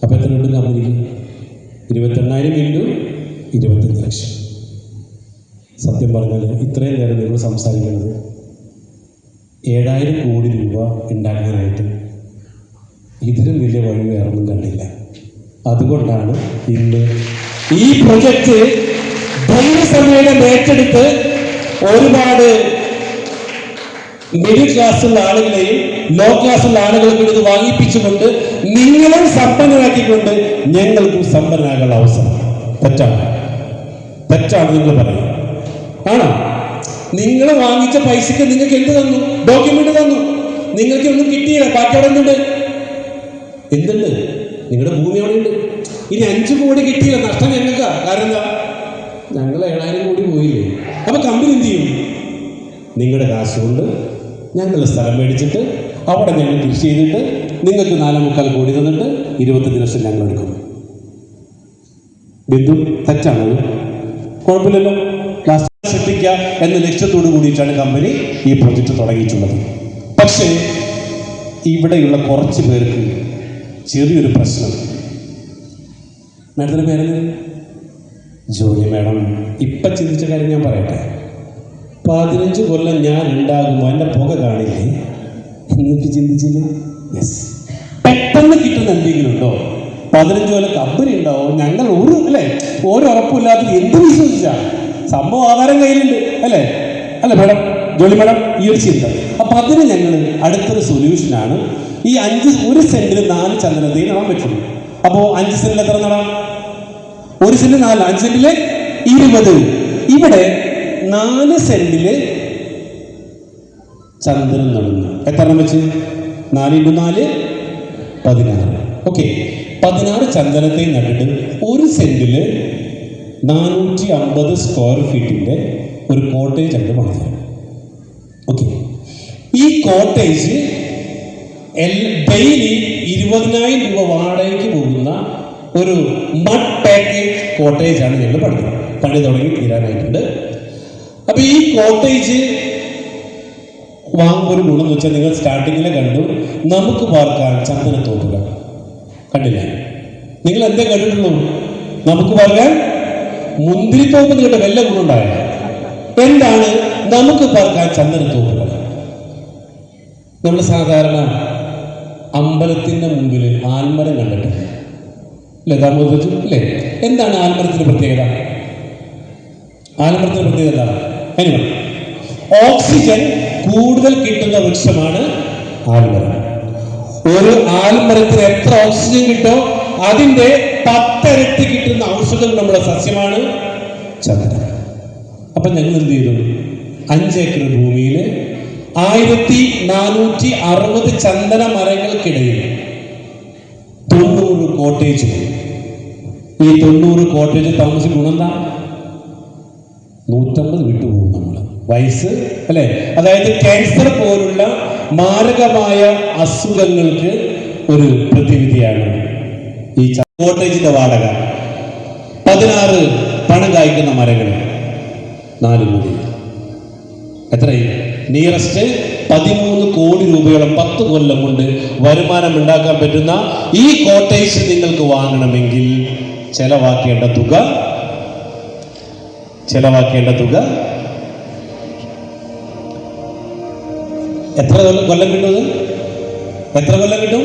അപ്പം എത്ര ഉണ്ട് കമ്പനിക്ക്? 28,000 × 25 ലക്ഷം. സത്യം പറഞ്ഞാൽ ഇത്രയും നേരം നിങ്ങൾ സംസാരിക്കുന്നത് 7,000 കോടി രൂപ ഉണ്ടാക്കാനായിട്ട് ഇതിലും വലിയ വഴി വേറൊന്നും കണ്ടില്ല. അതുകൊണ്ടാണ് ഇന്ന് ഈ പ്രൊജക്റ്റ് ധൈര്യസമേതം ഏറ്റെടുത്ത് ഒരുപാട് മിഡിൽ ക്ലാസ്സുള്ള ആളുകളെയും ലോ ക്ലാസ്സുള്ള ആളുകൾക്ക് ഇത് വാങ്ങിപ്പിച്ചുകൊണ്ട് നിങ്ങളും സമ്പന്നരാക്കിക്കൊണ്ട് ഞങ്ങൾക്കും സമ്പന്നരാകാനുള്ള അവസരം. തെറ്റാണ് നിങ്ങൾ പറയുന്നത്. ആണോ? നിങ്ങൾ വാങ്ങിച്ച പൈസക്ക് നിങ്ങൾക്ക് എന്ത് തന്നു? ഡോക്യുമെന്റ് തന്നു. നിങ്ങൾക്ക് ഒന്നും കിട്ടിയില്ല. ബാക്കി അവിടെ എന്തുണ്ട്? നിങ്ങളുടെ ഭൂമി അവിടെ ഉണ്ട്. ഇനി 5 കോടി കിട്ടിയില്ല, നഷ്ടം ഞങ്ങൾക്കാ. കാരണം എന്താ? ഞങ്ങൾ 7,000 കോടി പോയില്ലേ. അപ്പൊ കമ്പനി എന്ത് ചെയ്യും? നിങ്ങളുടെ കാശ് കൊണ്ട് ഞങ്ങളുടെ സ്ഥലം മേടിച്ചിട്ട് അവിടെ ഞങ്ങൾ കൃഷി ചെയ്തിട്ട് നിങ്ങൾക്ക് 4.25 കോടി തന്നിട്ട് 25 ലക്ഷം ഞങ്ങൾ എടുക്കും. ബിന്ദു, തെറ്റാണത്? കുഴപ്പമില്ലല്ലോ. സൃഷ്ടിക്കുക എന്ന ലക്ഷ്യത്തോടു കൂടിയിട്ടാണ് കമ്പനി ഈ പ്രൊജക്റ്റ് തുടങ്ങിയിട്ടുള്ളത്. പക്ഷേ ഇവിടെയുള്ള കുറച്ച് പേർക്ക് ചെറിയൊരു പ്രശ്നം. മാഡത്തിൻ്റെ പേര് ജോലി. മാഡം ഇപ്പം ചിന്തിച്ച കാര്യം ഞാൻ പറയട്ടെ. 15 കൊല്ലം ഞാൻ ഉണ്ടാകുമ്പോൾ എൻ്റെ പുക കാണില്ലേ എന്നിട്ട് ചിന്തിച്ചില്ലേ? യെസ്. പെട്ടെന്ന് കിട്ടുന്ന എന്തെങ്കിലും ഉണ്ടോ? 15 കൊല്ലം കമ്പനി ഉണ്ടാവും. ഞങ്ങൾ ഒരു ഉറപ്പില്ലാത്ത എന്ത് വിശ്വസിച്ചാ സംഭവം ആധാരം കയ്യിലുണ്ട് അല്ലേ മാഡം? ജോലി മാഡം ഈ ഒരു ചിന്ത. അപ്പം അതിന് ഞങ്ങൾ അടുത്തൊരു സൊല്യൂഷനാണ് ഈ 1 സെന്റിന് 4 ചന്ദനത്തിൽ നടാൻ പറ്റുള്ളൂ. അപ്പോൾ 5 സെന്റിൽ എത്ര നടാം? 1 സെന്റിൽ 4, 5 സെന്റിൽ 20. ഇവിടെ 4 സെന്റില് ചന്ദനം നടുന്നു. എത്ര എണ്ണം വെച്ച്? 4 × 4 16. ഓക്കെ, 16 ചന്ദനത്തെ നട്ടിട്ട് 1 സെന്റില് 450 സ്ക്വയർ ഫീറ്റിന്റെ ഒരു കോട്ടേജ് ആയിട്ട് പണിത്. ഓക്കെ, ഈ കോട്ടേജ് ഡെയിലി 20,000 രൂപ വാടകയ്ക്ക് പോകുന്ന ഒരു മഡ് പാക്കേജ് കോട്ടേജാണ് ഞങ്ങൾ പണി തുടങ്ങി തീരാനായിട്ടുണ്ട്. അപ്പൊ ഈ കോട്ടേജ് വാങ്ങുമ്പോൾ ഒരു ഗുണം എന്ന് വെച്ചാൽ നിങ്ങൾ സ്റ്റാർട്ടിങ്ങിലെ കണ്ടു, നമുക്ക് പാർക്കാൻ ചന്ദനത്തോപ്പുക കണ്ടില്ല. നിങ്ങൾ എന്തേ കണ്ടിട്ടുള്ളൂ? നമുക്ക് പാർക്കാൻ മുന്തിരിത്തോപ്പ് കേട്ട വല്ല ഗുണമുണ്ടായ എന്താണ്? നമുക്ക് പാർക്കാൻ ചന്ദനത്തോപ്പുകൾ. നമ്മൾ സാധാരണ അമ്പലത്തിന്റെ മുമ്പിൽ ആൽമരം കണ്ടിട്ടുണ്ട് അല്ലേ? ദാമോദരജി അല്ലേ? എന്താണ് ആൽമരത്തിന്റെ പ്രത്യേകത? ആൽമരത്തിന്റെ പ്രത്യേകത എന്താണ്? ഓക്സിജൻ കൂടുതൽ കിട്ടുന്ന വൃക്ഷമാണ് ആൽമരം. ഒരു ആൽമരത്തിന് എത്ര ഓക്സിജൻ കിട്ടോ അതിന്റെ 10 ഇരട്ടി കിട്ടുന്ന ഔഷധം നമ്മുടെ സസ്യമാണ് ചന്ദനം. അപ്പൊ ഞങ്ങൾ എന്ത് ചെയ്തു? 5 ഏക്കർ ഭൂമിയിൽ 1460 ചന്ദന മരങ്ങൾക്കിടയിൽ 90 കോട്ടേജ്. ഈ 90 കോട്ടേജ് താമസിച്ച് ഗുണമെന്താ? 150 വിട്ടുപോകും നമ്മൾ. വയസ്സ് അല്ലെ? അതായത് ക്യാൻസർ പോലുള്ള മാരകമായ അസുഖങ്ങൾക്ക് ഒരു പ്രതിവിധിയാണ് ഈ കോട്ടേജിന്റെ വാടക. 16 പണം കായ്ക്കുന്ന മരങ്ങൾ 4 കോടി. എത്രയും നിയറസ്റ്റ് 13 കോടി രൂപയോളം 10 കൊല്ലം കൊണ്ട് വരുമാനം ഉണ്ടാക്കാൻ പറ്റുന്ന ഈ കോട്ടേജ് നിങ്ങൾക്ക് വാങ്ങണമെങ്കിൽ ചെലവാക്കേണ്ട തുക എത്ര കൊല്ലം കിട്ടും? എത്ര കൊല്ലം കിട്ടും?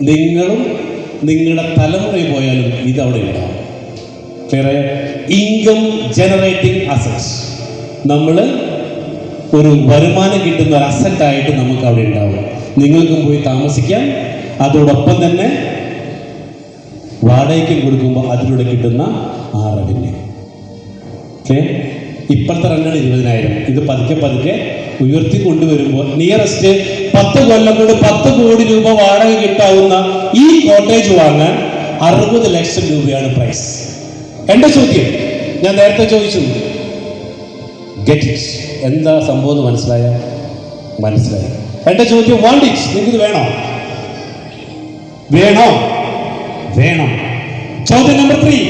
നിങ്ങളും നിങ്ങളുടെ തലമുറയിൽ പോയാലും ഇതവിടെ ഉണ്ടാവും. Income generating assets. നമ്മൾ ഒരു വരുമാനം കിട്ടുന്ന ഒരു അസറ്റായിട്ട് നമുക്ക് അവിടെ ഉണ്ടാവും. നിങ്ങൾക്കും പോയി താമസിക്കാം. അതോടൊപ്പം തന്നെ വാടകയ്ക്കും കൊടുക്കുമ്പോൾ അതിലൂടെ കിട്ടുന്ന ആ റവന്യൂ. ഓക്കെ, ഇപ്പോഴത്തെ റെന്റാണ് 20,000. ഇത് പതുക്കെ ഉയർത്തി കൊണ്ടുവരുമ്പോൾ നിയറസ്റ്റ് 10 കൊല്ലം കൊണ്ട് 10 കോടി രൂപ വാടക കിട്ടാവുന്ന ഈ കോട്ടേജ് വാങ്ങാൻ 60 ലക്ഷം രൂപയാണ് പ്രൈസ്. എന്റെ ചോദ്യം ഞാൻ നേരത്തെ ചോദിച്ചു, ഗെറ്റ് ഇറ്റ്, എന്താ സംഭവം എന്ന് മനസ്സിലായി. എന്റെ ചോദ്യം, വാണ്ട് ഇറ്റ്, നിങ്ങൾക്ക് വേണോ? ചോദ്യം number 3,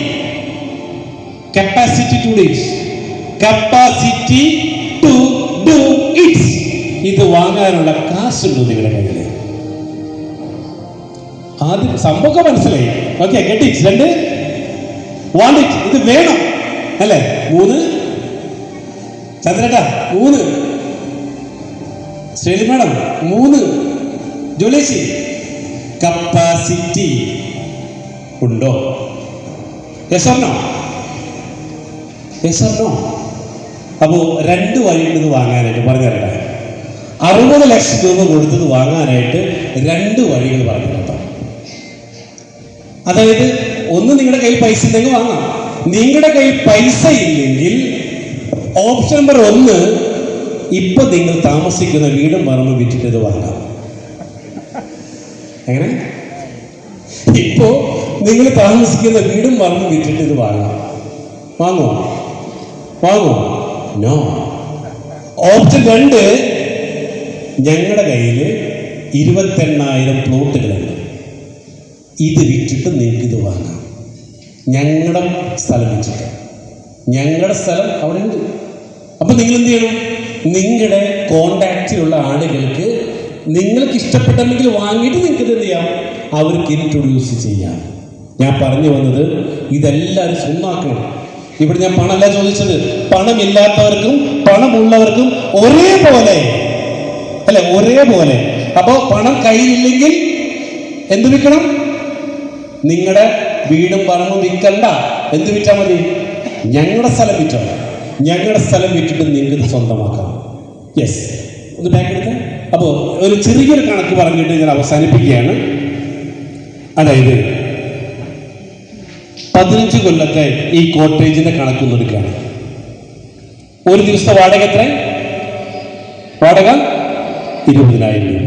capacity to do it. ഇത് വാങ്ങാനുള്ള കാശുണ്ടോ നിങ്ങളുടെ കയ്യിൽ? ആദ്യം സംഭവം മനസ്സിലായി. Okay, get it. 2, want it, ഇത് വേണം അല്ലേ? 3, ചന്ദ്രേട്ടാ 3, ശ്രീലി മാഡം 3, ജോലേശി കപ്പാസിറ്റി ഉണ്ടോ? Yes or no? അപ്പോ 2 വഴിയുണ്ട് ഇത് വാങ്ങാനായിട്ട്. പറഞ്ഞു തരട്ടെ. 60 ലക്ഷം രൂപ കൊടുത്തത് വാങ്ങാനായിട്ട് 2 വഴികൾ പറഞ്ഞു കേട്ടോ. അതായത് ഒന്ന്, നിങ്ങളുടെ കയ്യിൽ പൈസ ഉണ്ടെങ്കിൽ വാങ്ങാം. നിങ്ങളുടെ കയ്യിൽ പൈസ ഇല്ലെങ്കിൽ ഓപ്ഷൻ നമ്പർ 1, ഇപ്പൊ നിങ്ങൾ താമസിക്കുന്ന വീടും പറമ്പ് വിറ്റിട്ട് ഇത് വാങ്ങാം. എങ്ങനെ? ഇപ്പോ നിങ്ങൾ താമസിക്കുന്ന വീടും പറമ്പ് വിറ്റിട്ട് ഇത് വാങ്ങാം. വാങ്ങോ? നോ. ഓപ്ഷൻ 2, ഞങ്ങളുടെ കയ്യിൽ 28,000 പ്ലോട്ടുകളുണ്ട്, ഇത് വിറ്റിട്ട് നിങ്ങൾക്ക് ഇത് വാങ്ങാം. ഞങ്ങളുടെ സ്ഥലം വെച്ചിട്ട്, ഞങ്ങളുടെ സ്ഥലം അവിടെ ഉണ്ട്. അപ്പൊ നിങ്ങൾ എന്ത് ചെയ്യണം? നിങ്ങളുടെ കോണ്ടാക്റ്റിലുള്ള ആളുകൾക്ക് നിങ്ങൾക്ക് ഇഷ്ടപ്പെട്ടെങ്കിൽ വാങ്ങിയിട്ട് നിങ്ങൾക്ക് എന്ത് ചെയ്യാം? അവർക്ക് ഇൻട്രൊഡ്യൂസ് ചെയ്യാം. ഞാൻ പറഞ്ഞു വന്നത്, ഇതെല്ലാവരും സ്വന്തമാക്കണം. ഇവിടെ ഞാൻ പണമല്ല ചോദിച്ചത്. പണമില്ലാത്തവർക്കും പണമുള്ളവർക്കും ഒരേപോലെ അല്ലെ? ഒരേപോലെ. അപ്പോ പണം കയ്യിലില്ലെങ്കിൽ എന്ത് വിൽക്കണം? നിങ്ങളുടെ വീടും പറമ്പും വിൽക്കണ്ട. എന്ത് വിറ്റാൽ മതി? ഞങ്ങളുടെ സ്ഥലം വിറ്റോ. ഞങ്ങളുടെ സ്ഥലം വിറ്റിട്ട് നിങ്ങൾക്ക് സ്വന്തമാക്കാം. യെസ്, ഒന്ന് ബാക്ക് എടുത്ത്. അപ്പോൾ ഒരു ചെറിയൊരു കണക്ക് പറഞ്ഞിട്ട് ഞാൻ അവസാനിപ്പിക്കുകയാണ്. അതായത് 15 കൊല്ലത്തെ ഈ കോട്ടേജിന്റെ കണക്കൊന്നെടുക്കുകയാണ്. ഒരു ദിവസത്തെ വാടക എത്ര? വാടക 20,000 രൂപ.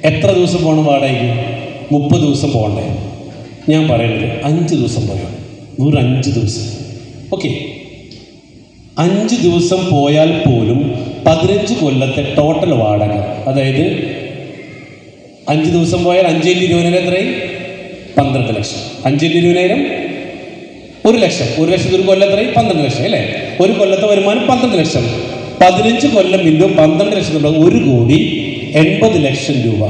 എത്ര ദിവസം പോകണം വാടകയ്ക്ക്? 30 ദിവസം പോകണ്ടേ? ഞാൻ പറയുന്നത് 5 ദിവസം പോയാൽ, വെറും 5 ദിവസം. ഓക്കെ, 5 ദിവസം പോയാൽ പോലും 15 കൊല്ലത്തെ ടോട്ടൽ വാടക, അതായത് 5 ദിവസം പോയാൽ 5 × 20,000 എത്രയും? 12 ലക്ഷം. 5 × 20,000 1 ലക്ഷം. 1 ലക്ഷത്തിൽ ഒരു കൊല്ലം എത്രയും? 12 ലക്ഷം അല്ലേ? ഒരു കൊല്ലത്തെ വരുമാനം 12 ലക്ഷം. 15 കൊല്ലം മില്ലും 12 ലക്ഷത്തിലുള്ള 1,80,00,000 രൂപ.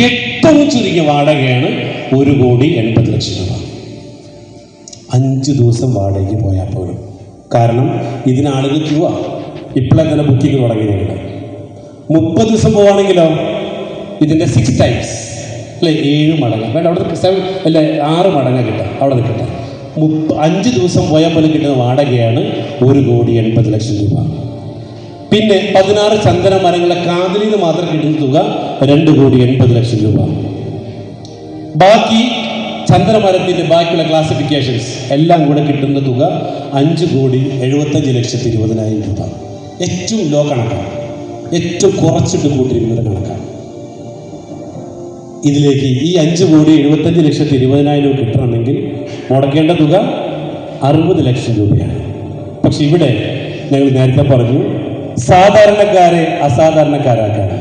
ഏറ്റവും ചുരുങ്ങിയ വാടകയാണ് 1,80,00,000 രൂപ. 5 ദിവസം വാടകയ്ക്ക് പോയാൽ പോലും. കാരണം ഇതിന് ആളുകൾ ക്യൂവാ. ഇപ്പോഴേ തന്നെ ബുക്കിംഗ് തുടങ്ങിയിട്ടുണ്ട്. 30 ദിവസം പോവാണെങ്കിലോ ഇതിൻ്റെ 6 ടൈംസ് അല്ലെ? 7 മടങ്ങ് വേണ്ട, അവിടെ 7 അല്ലെ 6 മടങ്ങ് കിട്ടാം. അവിടെ നിൽക്കട്ടെ. 5 ദിവസം പോയാൽ പോലും കിട്ടുന്ന വാടകയാണ് 1,80,00,000 രൂപ. പിന്നെ 16 ചന്ദന മരങ്ങളെ കാതിലിൽ നിന്ന് മാത്രം കിട്ടുന്ന തുക 2,80,00,000 രൂപ. ബാക്കി ചന്ദനമരത്തിൻ്റെ ബാക്കിയുള്ള ക്ലാസിഫിക്കേഷൻസ് എല്ലാം കൂടെ കിട്ടുന്ന തുക 5,75,20,000 രൂപ. ഏറ്റവും ലോ കണക്കാണ്, ഏറ്റവും കുറച്ചിട്ട് കൂട്ടിയിരിക്കുന്ന കണക്കാണ്. ഇതിലേക്ക് ഈ 5,75,20,000 രൂപ കിട്ടണമെങ്കിൽ മുടക്കേണ്ട തുക 60 ലക്ഷം രൂപയാണ്. പക്ഷെ ഇവിടെ ഞങ്ങൾ നേരത്തെ പറഞ്ഞു, സാധാരണക്കാരെ അസാധാരണക്കാരാക്കാണ്.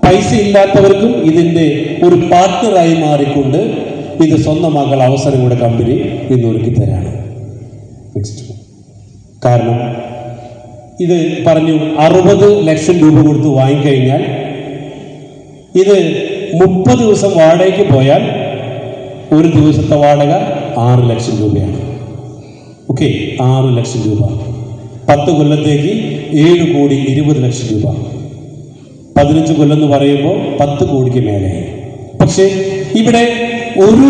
പൈസ ഇല്ലാത്തവർക്കും ഇതിൻ്റെ ഒരു പാർട്ട്ണറായി മാറിക്കൊണ്ട് ഇത് സ്വന്തമാക്കാനുള്ള അവസരം കൂടെ കമ്പനി ഇന്ന് ഒരുക്കി തരാണ്. നെക്സ്റ്റ്, കാരണം ഇത് പറഞ്ഞു 60 ലക്ഷം രൂപ കൊടുത്ത് വാങ്ങിക്കഴിഞ്ഞാൽ ഇത് 30 ദിവസം വാടകയ്ക്ക് പോയാൽ ഒരു ദിവസത്തെ വാടക 6 ലക്ഷം രൂപയാണ്. ഓക്കെ, 6 ലക്ഷം രൂപ. 10 കൊല്ലത്തേക്ക് 7,20,00,000 രൂപ. 15 കൊല്ലം എന്ന് പറയുമ്പോൾ 10 കോടിക്ക് മേലെ. പക്ഷേ ഇവിടെ ഒരു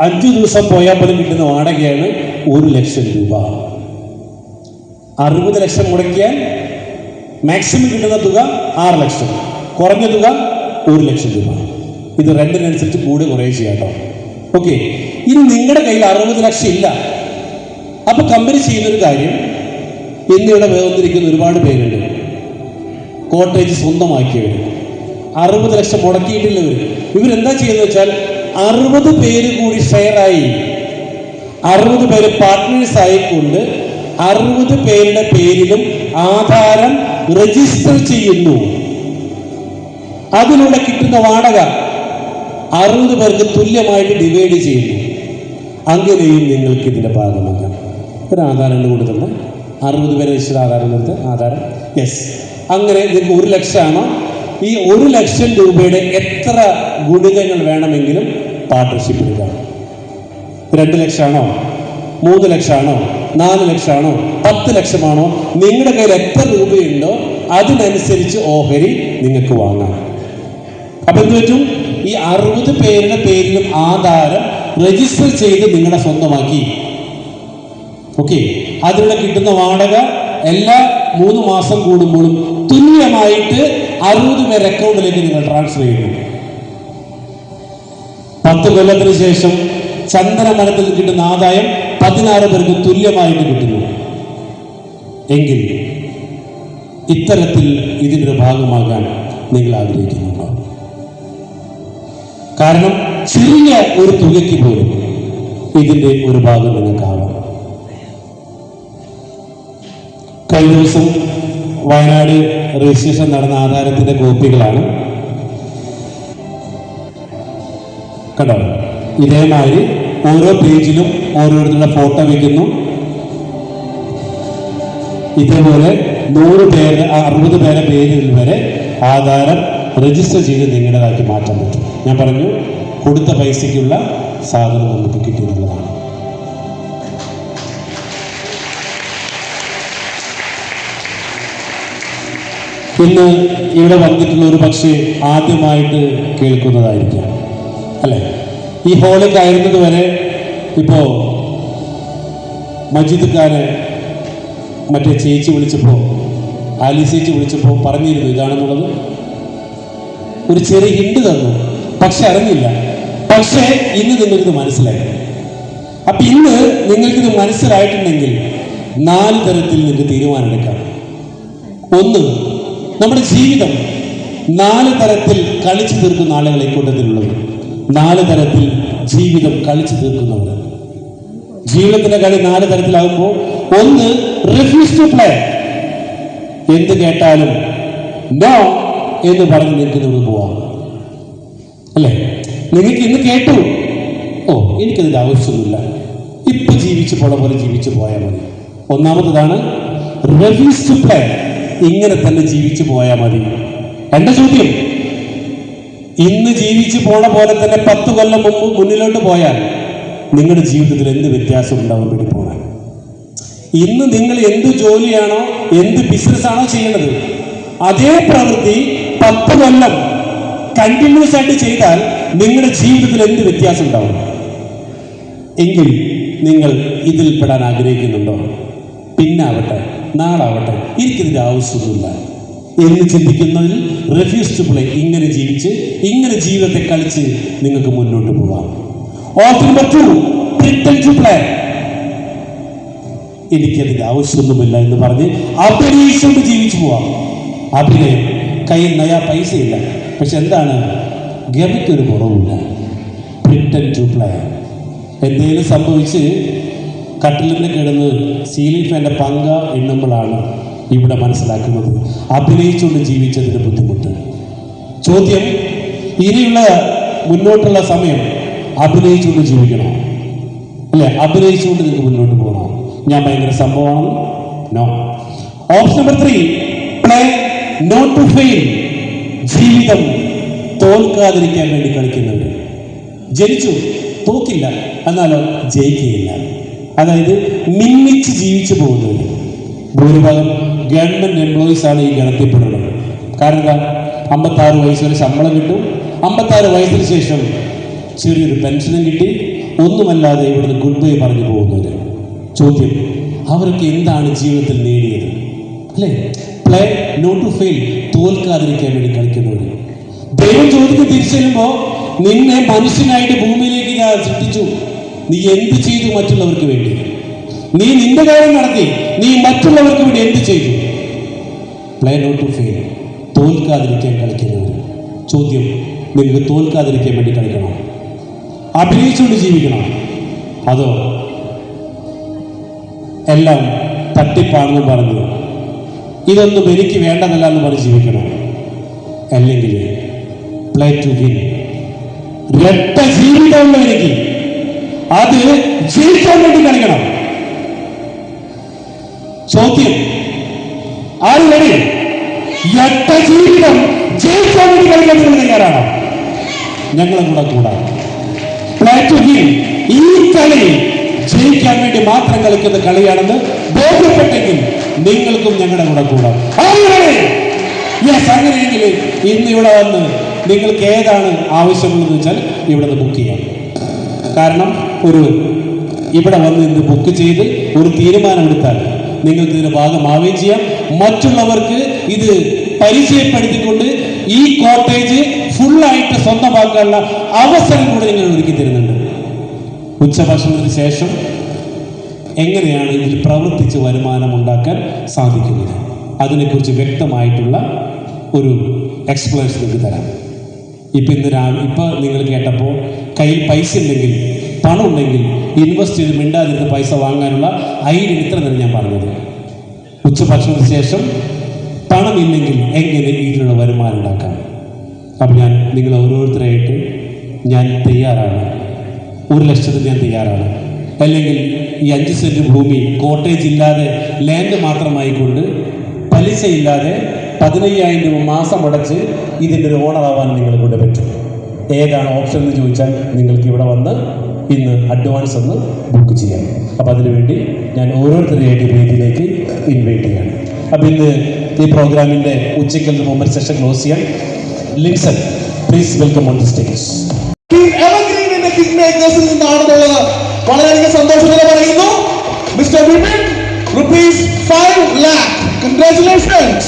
5 ദിവസം പോയാൽ പോലും കിട്ടുന്ന വാടകയാണ് 1 ലക്ഷം രൂപ. 60 ലക്ഷം മുടക്കിയാൽ മാക്സിമം കിട്ടുന്ന തുക 6 ലക്ഷം, കുറഞ്ഞ തുക 1 ലക്ഷം രൂപ. ഇത് റെന്റിനനുസരിച്ച് കൂടി കുറേ ചെയ്യാം കേട്ടോ. ഓക്കെ, ഇനി നിങ്ങളുടെ കയ്യിൽ 60 ലക്ഷം ഇല്ല. അപ്പൊ കമ്പനി ചെയ്യുന്നൊരു കാര്യം, ഇന്നിവിടെ വേർതിരിക്കുന്ന ഒരുപാട് പേരുണ്ട്. കോട്ടേജ് സ്വന്തമാക്കിയവർ, 60 ലക്ഷം മുടക്കിയിട്ടില്ലവർ. ഇവരെന്താ ചെയ്യുന്നത് വെച്ചാൽ 60 പേര് കൂടി ഷെയറായി, 60 പേര് പാർട്ട്നേഴ്സ് ആയിക്കൊണ്ട് 60 പേരുടെ പേരിലും ആധാരം രജിസ്റ്റർ ചെയ്യുന്നു. അതിലൂടെ കിട്ടുന്ന വാടക 60 പേർക്ക് തുല്യമായിട്ട് ഡിവൈഡ് ചെയ്യുന്നു. അങ്ങനെയും നിങ്ങൾക്ക് ഇതിന്റെ ഭാഗമാകാം. ഒരു ആധാരം കൊടുത്തിട്ടുണ്ട്, 60 പേരെ രജിസ്റ്റർ ആധാരം കൊടുത്ത് ആധാരം യെസ്. അങ്ങനെ നിങ്ങൾക്ക് 1 ലക്ഷമാണോ, ഈ 1 ലക്ഷം രൂപയുടെ എത്ര ഗുണികങ്ങൾ വേണമെങ്കിലും പാർട്ണർഷിപ്പ് എടുക്കാം. 2 ലക്ഷമാണോ, 3 ലക്ഷമാണോ, 4 ലക്ഷമാണോ, 10 ലക്ഷമാണോ, നിങ്ങളുടെ കയ്യിൽ എത്ര രൂപയുണ്ടോ അതിനനുസരിച്ച് ഓഹരി നിങ്ങൾക്ക് വാങ്ങാം. അപ്പൊ എന്ത് പറ്റും? ഈ 60 പേരുടെ പേരിലും ആധാരം രജിസ്റ്റർ ചെയ്ത് നിങ്ങളെ സ്വന്തമാക്കി. ഓക്കെ, അതിലൂടെ കിട്ടുന്ന വാടക എല്ലാ 3 മാസം കൂടുമ്പോഴും തുല്യമായിട്ട് 60 പേരുടെ അക്കൗണ്ടിലേക്ക് നിങ്ങൾ ട്രാൻസ്ഫർ ചെയ്യുന്നു. 10 കൊല്ലത്തിന് ശേഷം ചന്ദന മരത്തിൽ കിട്ടുന്ന ആദായം 16 പേർക്ക് തുല്യമായിട്ട് കിട്ടുന്നു. എങ്കിൽ ഇത്തരത്തിൽ ഇതിൻ്റെ ഭാഗമാകാൻ നിങ്ങൾ ആഗ്രഹിക്കുന്നുണ്ടോ? കാരണം ചെറിയ ഒരു തുകയ്ക്ക് പോലും ഇതിന്റെ ഒരു ഭാഗം നിങ്ങൾക്കാവാം. കഴിഞ്ഞ ദിവസം വയനാട് രജിസ്ട്രേഷൻ നടന്ന ആധാരത്തിന്റെ കോപ്പികളാണ് കണ്ടോ. ഇതേമാതിരി ഓരോ പേജിലും ഓരോരുത്തരുടെ ഫോട്ടോ വയ്ക്കുന്നു. ഇതേപോലെ 100 പേര് 60 പേരെ പേരിൽ വരെ ആധാരം രജിസ്റ്റർ ചെയ്ത് നിങ്ങളുടേതാക്കി മാറ്റാൻ പറ്റും. ഞാൻ പറഞ്ഞു, കൊടുത്ത പൈസയ്ക്കുള്ള സാധനം നമുക്ക് കിട്ടിയെന്നുള്ളതാണ്. ഇന്ന് ഇവിടെ വന്നിട്ടുള്ള ഒരു പക്ഷേ ആദ്യമായിട്ട് കേൾക്കുന്നതായിരിക്കാം അല്ലെ. ഈ ഹോളിൽ കയറുന്നത് വരെ ഇപ്പോ മജീദ്ക്കാരെ മറ്റേ ചേച്ചി വിളിച്ചപ്പോൾ, ആലി ചേച്ചി വിളിച്ചപ്പോൾ പറഞ്ഞിരുന്നു ഇതാണെന്നുള്ളത്. ഒരു ചെറിയ ഹിന്റ് തന്നു, പക്ഷെ അറിഞ്ഞില്ല. പക്ഷേ ഇന്ന് നിങ്ങൾക്കിത് മനസ്സിലായി. അപ്പൊ ഇന്ന് നിങ്ങൾക്കിത് മനസ്സിലായിട്ടുണ്ടെങ്കിൽ 4 തരത്തിൽ നിങ്ങൾക്ക് തീരുമാനമെടുക്കാം. 1, നമ്മുടെ ജീവിതം 4 തരത്തിൽ കളിച്ചു തീർക്കുന്ന ആളുകളെ കൂട്ടത്തിലുള്ളത്. 4 തരത്തിൽ ജീവിതം കളിച്ചു തീർക്കുന്നവർ. ജീവിതത്തിന്റെ കളി 4 തരത്തിലാകുമ്പോൾ 1, റിഫ്യൂസ് ടു പ്ലേ. എന്ത് കേട്ടാലും നോ എന്ന് പറഞ്ഞ് നിൽക്കുന്നത് പോവാം അല്ലേ. നിങ്ങൾക്ക് ഇന്ന് കേട്ടു, ഓ എനിക്കതിൻ്റെ ആവശ്യമൊന്നുമില്ല, ഇപ്പൊ ജീവിച്ചു പോണ പോലെ ജീവിച്ചു പോയാൽ മതി. ഒന്നാമത്തതാണ് റിഫ്യൂസ് ടു പ്ലേ. ഇങ്ങനെ തന്നെ ജീവിച്ചു പോയാൽ മതി. എന്റെ ചോദ്യം, ഇന്ന് ജീവിച്ചു പോണ പോലെ തന്നെ 10 കൊല്ലം മുമ്പ് മുന്നിലോട്ട് പോയാൽ നിങ്ങളുടെ ജീവിതത്തിൽ എന്ത് വ്യത്യാസം ഉണ്ടാവും വേണ്ടി പോകാൻ? ഇന്ന് നിങ്ങൾ എന്ത് ജോലിയാണോ, എന്ത് ബിസിനസ് ആണോ ചെയ്യുന്നത്, അതേ പ്രവൃത്തി 10 കൊല്ലം കണ്ടിന്യൂസ് ആയിട്ട് ചെയ്താൽ നിങ്ങളുടെ ജീവിതത്തിൽ എന്ത് വ്യത്യാസം ഉണ്ടാവും? എങ്കിൽ നിങ്ങൾ ഇതിൽ പെടാൻ ആഗ്രഹിക്കുന്നുണ്ടോ? പിന്നാവട്ടെ, നാളാവട്ടെ, എനിക്കിതിൻ്റെ ആവശ്യമൊന്നുമില്ല എന്ന് ചിന്തിക്കുന്നതിൽ റിഫ്യൂസ് ടു പ്ലേ. ഇങ്ങനെ ജീവിച്ച്, ഇങ്ങനെ ജീവിതത്തെ കളിച്ച് നിങ്ങൾക്ക് മുന്നോട്ട് പോകാം. Option number 2, pretend to play. എനിക്കതിൻ്റെ ആവശ്യമൊന്നുമില്ല എന്ന് പറഞ്ഞ് അഭിനയിച്ചുകൊണ്ട് ജീവിച്ചു പോവാം. അഭിനയം, കയ്യിൽ നയാ പൈസയില്ല, പക്ഷെ എന്താണ്, ഗമിക്കൊരു കുറവില്ല. Pretend to play. എന്തെങ്കിലും സംഭവിച്ച് കട്ടിലിന് കിടന്ന് സീലിംഗ് ഫാൻ്റെ പങ്ക എണ്ണുമ്പോഴാണ് ഇവിടെ മനസ്സിലാക്കുന്നത് അഭിനയിച്ചുകൊണ്ട് ജീവിച്ചതിൻ്റെ ബുദ്ധിമുട്ട്. ചോദ്യം, ഇനിയുള്ള മുന്നോട്ടുള്ള സമയം അഭിനയിച്ചുകൊണ്ട് ജീവിക്കണോ അല്ലേ? അഭിനയിച്ചുകൊണ്ട് നിങ്ങൾക്ക് മുന്നോട്ട് പോകണോ? ഞാൻ ഭയങ്കര സംഭവമാണ്? No. Option number 3, play not to fail. ജീവിതം തോൽക്കാതിരിക്കാൻ വേണ്ടി കളിക്കുന്നവർ. ജനിച്ചു, തോക്കില്ല, എന്നാലോ ജയിക്കുകയില്ല. അതായത് മിന്നിച്ച് ജീവിച്ചു പോകുന്നവർ. ഭൂരിഭാഗം ഗവൺമെന്റ് എംപ്ലോയീസ് ആണ് ഈ ഗണത്തിൽപ്പെടുന്നത്. കാരണം എന്താ? 56 വയസ്സ് വരെ ശമ്പളം കിട്ടും, 56 വയസ്സിന് ശേഷം ചെറിയൊരു പെൻഷനും കിട്ടി, ഒന്നുമല്ലാതെ ഇവിടുന്ന് ഗുഡ് ബൈ പറഞ്ഞു പോകുന്നവർ. ചോദ്യം, അവരൊക്കെ എന്താണ് ജീവിതത്തിൽ നേടിയത് അല്ലേ? പ്ലേ നോട്ട് ടു ഫെയിൽ, തോൽക്കാതിരിക്കാൻ വേണ്ടി കളിക്കുന്നവർ. ദൈവം ചോദിച്ച് തിരിച്ചു ചെല്ലുമ്പോൾ, നിന്നെ മനുഷ്യനായിട്ട് ഭൂമിയിലേക്ക് ഞാൻ സൃഷ്ടിച്ചു, നീ എന്ത് ചെയ്തു മറ്റുള്ളവർക്ക് വേണ്ടി? നീ നിന്റെ കാര്യം നടത്തി, നീ മറ്റുള്ളവർക്ക് വേണ്ടി എന്ത് ചെയ്തു? Play not to fail. തോൽക്കാതിരിക്കാൻ കളിക്കുന്നവർ. ചോദ്യം, നിങ്ങൾക്ക് തോൽക്കാതിരിക്കാൻ വേണ്ടി കളിക്കണോ? അഭിനയിച്ചുകൊണ്ട് ജീവിക്കണം? അതോ എല്ലാം തട്ടിപ്പാണെന്ന് പറഞ്ഞു ഇതൊന്നും എനിക്ക് വേണ്ടതല്ല എന്ന് പറഞ്ഞ് ജീവിക്കണം? അല്ലെങ്കിൽ പ്ലേ ടു വിൻ. രട്ട ജീവിതമുള്ള എനിക്ക് അത് ജയിക്കാൻ വേണ്ടി കളിക്കണം. ചോദ്യം, ആര് ready? രട്ട ജീവിതം ജയിക്കാൻ വേണ്ടി കളിക്കാൻ നിങ്ങൾ തയ്യാറാണോ? ഞങ്ങളും കൂടെ കൂടാ. Play to win. ഈ കളി ജയിക്കാൻ വേണ്ടി മാത്രം കളിക്കുന്ന കളിയാണെന്ന് ബോധ്യപ്പെട്ടെങ്കിൽ നിങ്ങൾക്കും ഞങ്ങളുടെ കൂടെ കൂടാം. യെസ്, അങ്ങനെയെങ്കിൽ ഇന്ന് ഇവിടെ വന്ന് നിങ്ങൾക്ക് ഏതാണ് ആവശ്യമുള്ളതെന്ന് വെച്ചാൽ ഇവിടെ നിന്ന് ബുക്ക് ചെയ്യാം. കാരണം ഇവിടെ വന്ന് ഇന്ന് ബുക്ക് ചെയ്ത് ഒരു തീരുമാനമെടുത്താൽ നിങ്ങൾക്ക് ഇതിന് ഭാഗമാവുകയും ചെയ്യാം. മറ്റുള്ളവർക്ക് ഇത് പരിചയപ്പെടുത്തിക്കൊണ്ട് ഈ കോട്ടേജ് ഫുള്ളായിട്ട് സ്വന്തമാക്കാനുള്ള അവസരം കൂടെ നിങ്ങൾ ഒരുക്കി തരുന്നുണ്ട്. ഉച്ചഭക്ഷണത്തിന് ശേഷം എങ്ങനെയാണ് ഇതിൽ പ്രവർത്തിച്ച് വരുമാനം ഉണ്ടാക്കാൻ സാധിക്കുന്നത്, അതിനെക്കുറിച്ച് വ്യക്തമായിട്ടുള്ള ഒരു എക്സ്പ്ലനേഷൻ നിങ്ങൾക്ക് തരാം. ഇപ്പം നിങ്ങൾ കേട്ടപ്പോൾ കയ്യിൽ പൈസ ഉണ്ടെങ്കിൽ, പണം ഉണ്ടെങ്കിൽ ഇൻവെസ്റ്റ് ചെയ്ത് മിണ്ടാതിരുന്ന് പൈസ വാങ്ങാനുള്ള ഐഡിയ ഇത്ര തന്നെ ഞാൻ പറഞ്ഞത്. ഉച്ചഭക്ഷണത്തിന് ശേഷം പണമില്ലെങ്കിൽ എങ്ങനെ ഇതിനുള്ള വരുമാനം ഉണ്ടാക്കാം? അപ്പം നിങ്ങൾ ഓരോരുത്തരായിട്ട് ഞാൻ തയ്യാറാണ്. 1 ലക്ഷത്തിന് ഞാൻ തയ്യാറാണ്. അല്ലെങ്കിൽ ഈ 5 സെന്റ് ഭൂമി കോട്ടേജ് ഇല്ലാതെ ലാൻഡ് മാത്രമായിക്കൊണ്ട് പലിശ ഇല്ലാതെ 15,000 രൂപ മാസം അടച്ച് ഇതിൻ്റെ ഒരു ഓണറാവാൻ നിങ്ങളെ കൊണ്ട് പറ്റും. ഏതാണ് ഓപ്ഷൻ എന്ന് ചോദിച്ചാൽ നിങ്ങൾക്ക് ഇവിടെ വന്ന് ഇന്ന് അഡ്വാൻസ് ഒന്ന് ബുക്ക് ചെയ്യാം. അപ്പം അതിനുവേണ്ടി ഞാൻ ഓരോരുത്തരെയായിട്ട് വേദിയിലേക്ക് ഇൻവൈറ്റ് ചെയ്യാണ്. അപ്പം ഇന്ന് ഈ പ്രോഗ്രാമിൻ്റെ ഉച്ചയ്ക്കൽ മൊമെന്റ് സെഷൻ ക്ലോസ് ചെയ്യാൻ Linson please welcome on the stage. King മേക്കേഴ്സിൽ നിന്നാണെന്നുള്ളത് വളരെയധികം സന്തോഷത്തോടെ പറയുന്നു. Mister Vipin, ₹5 lakh. Congratulations.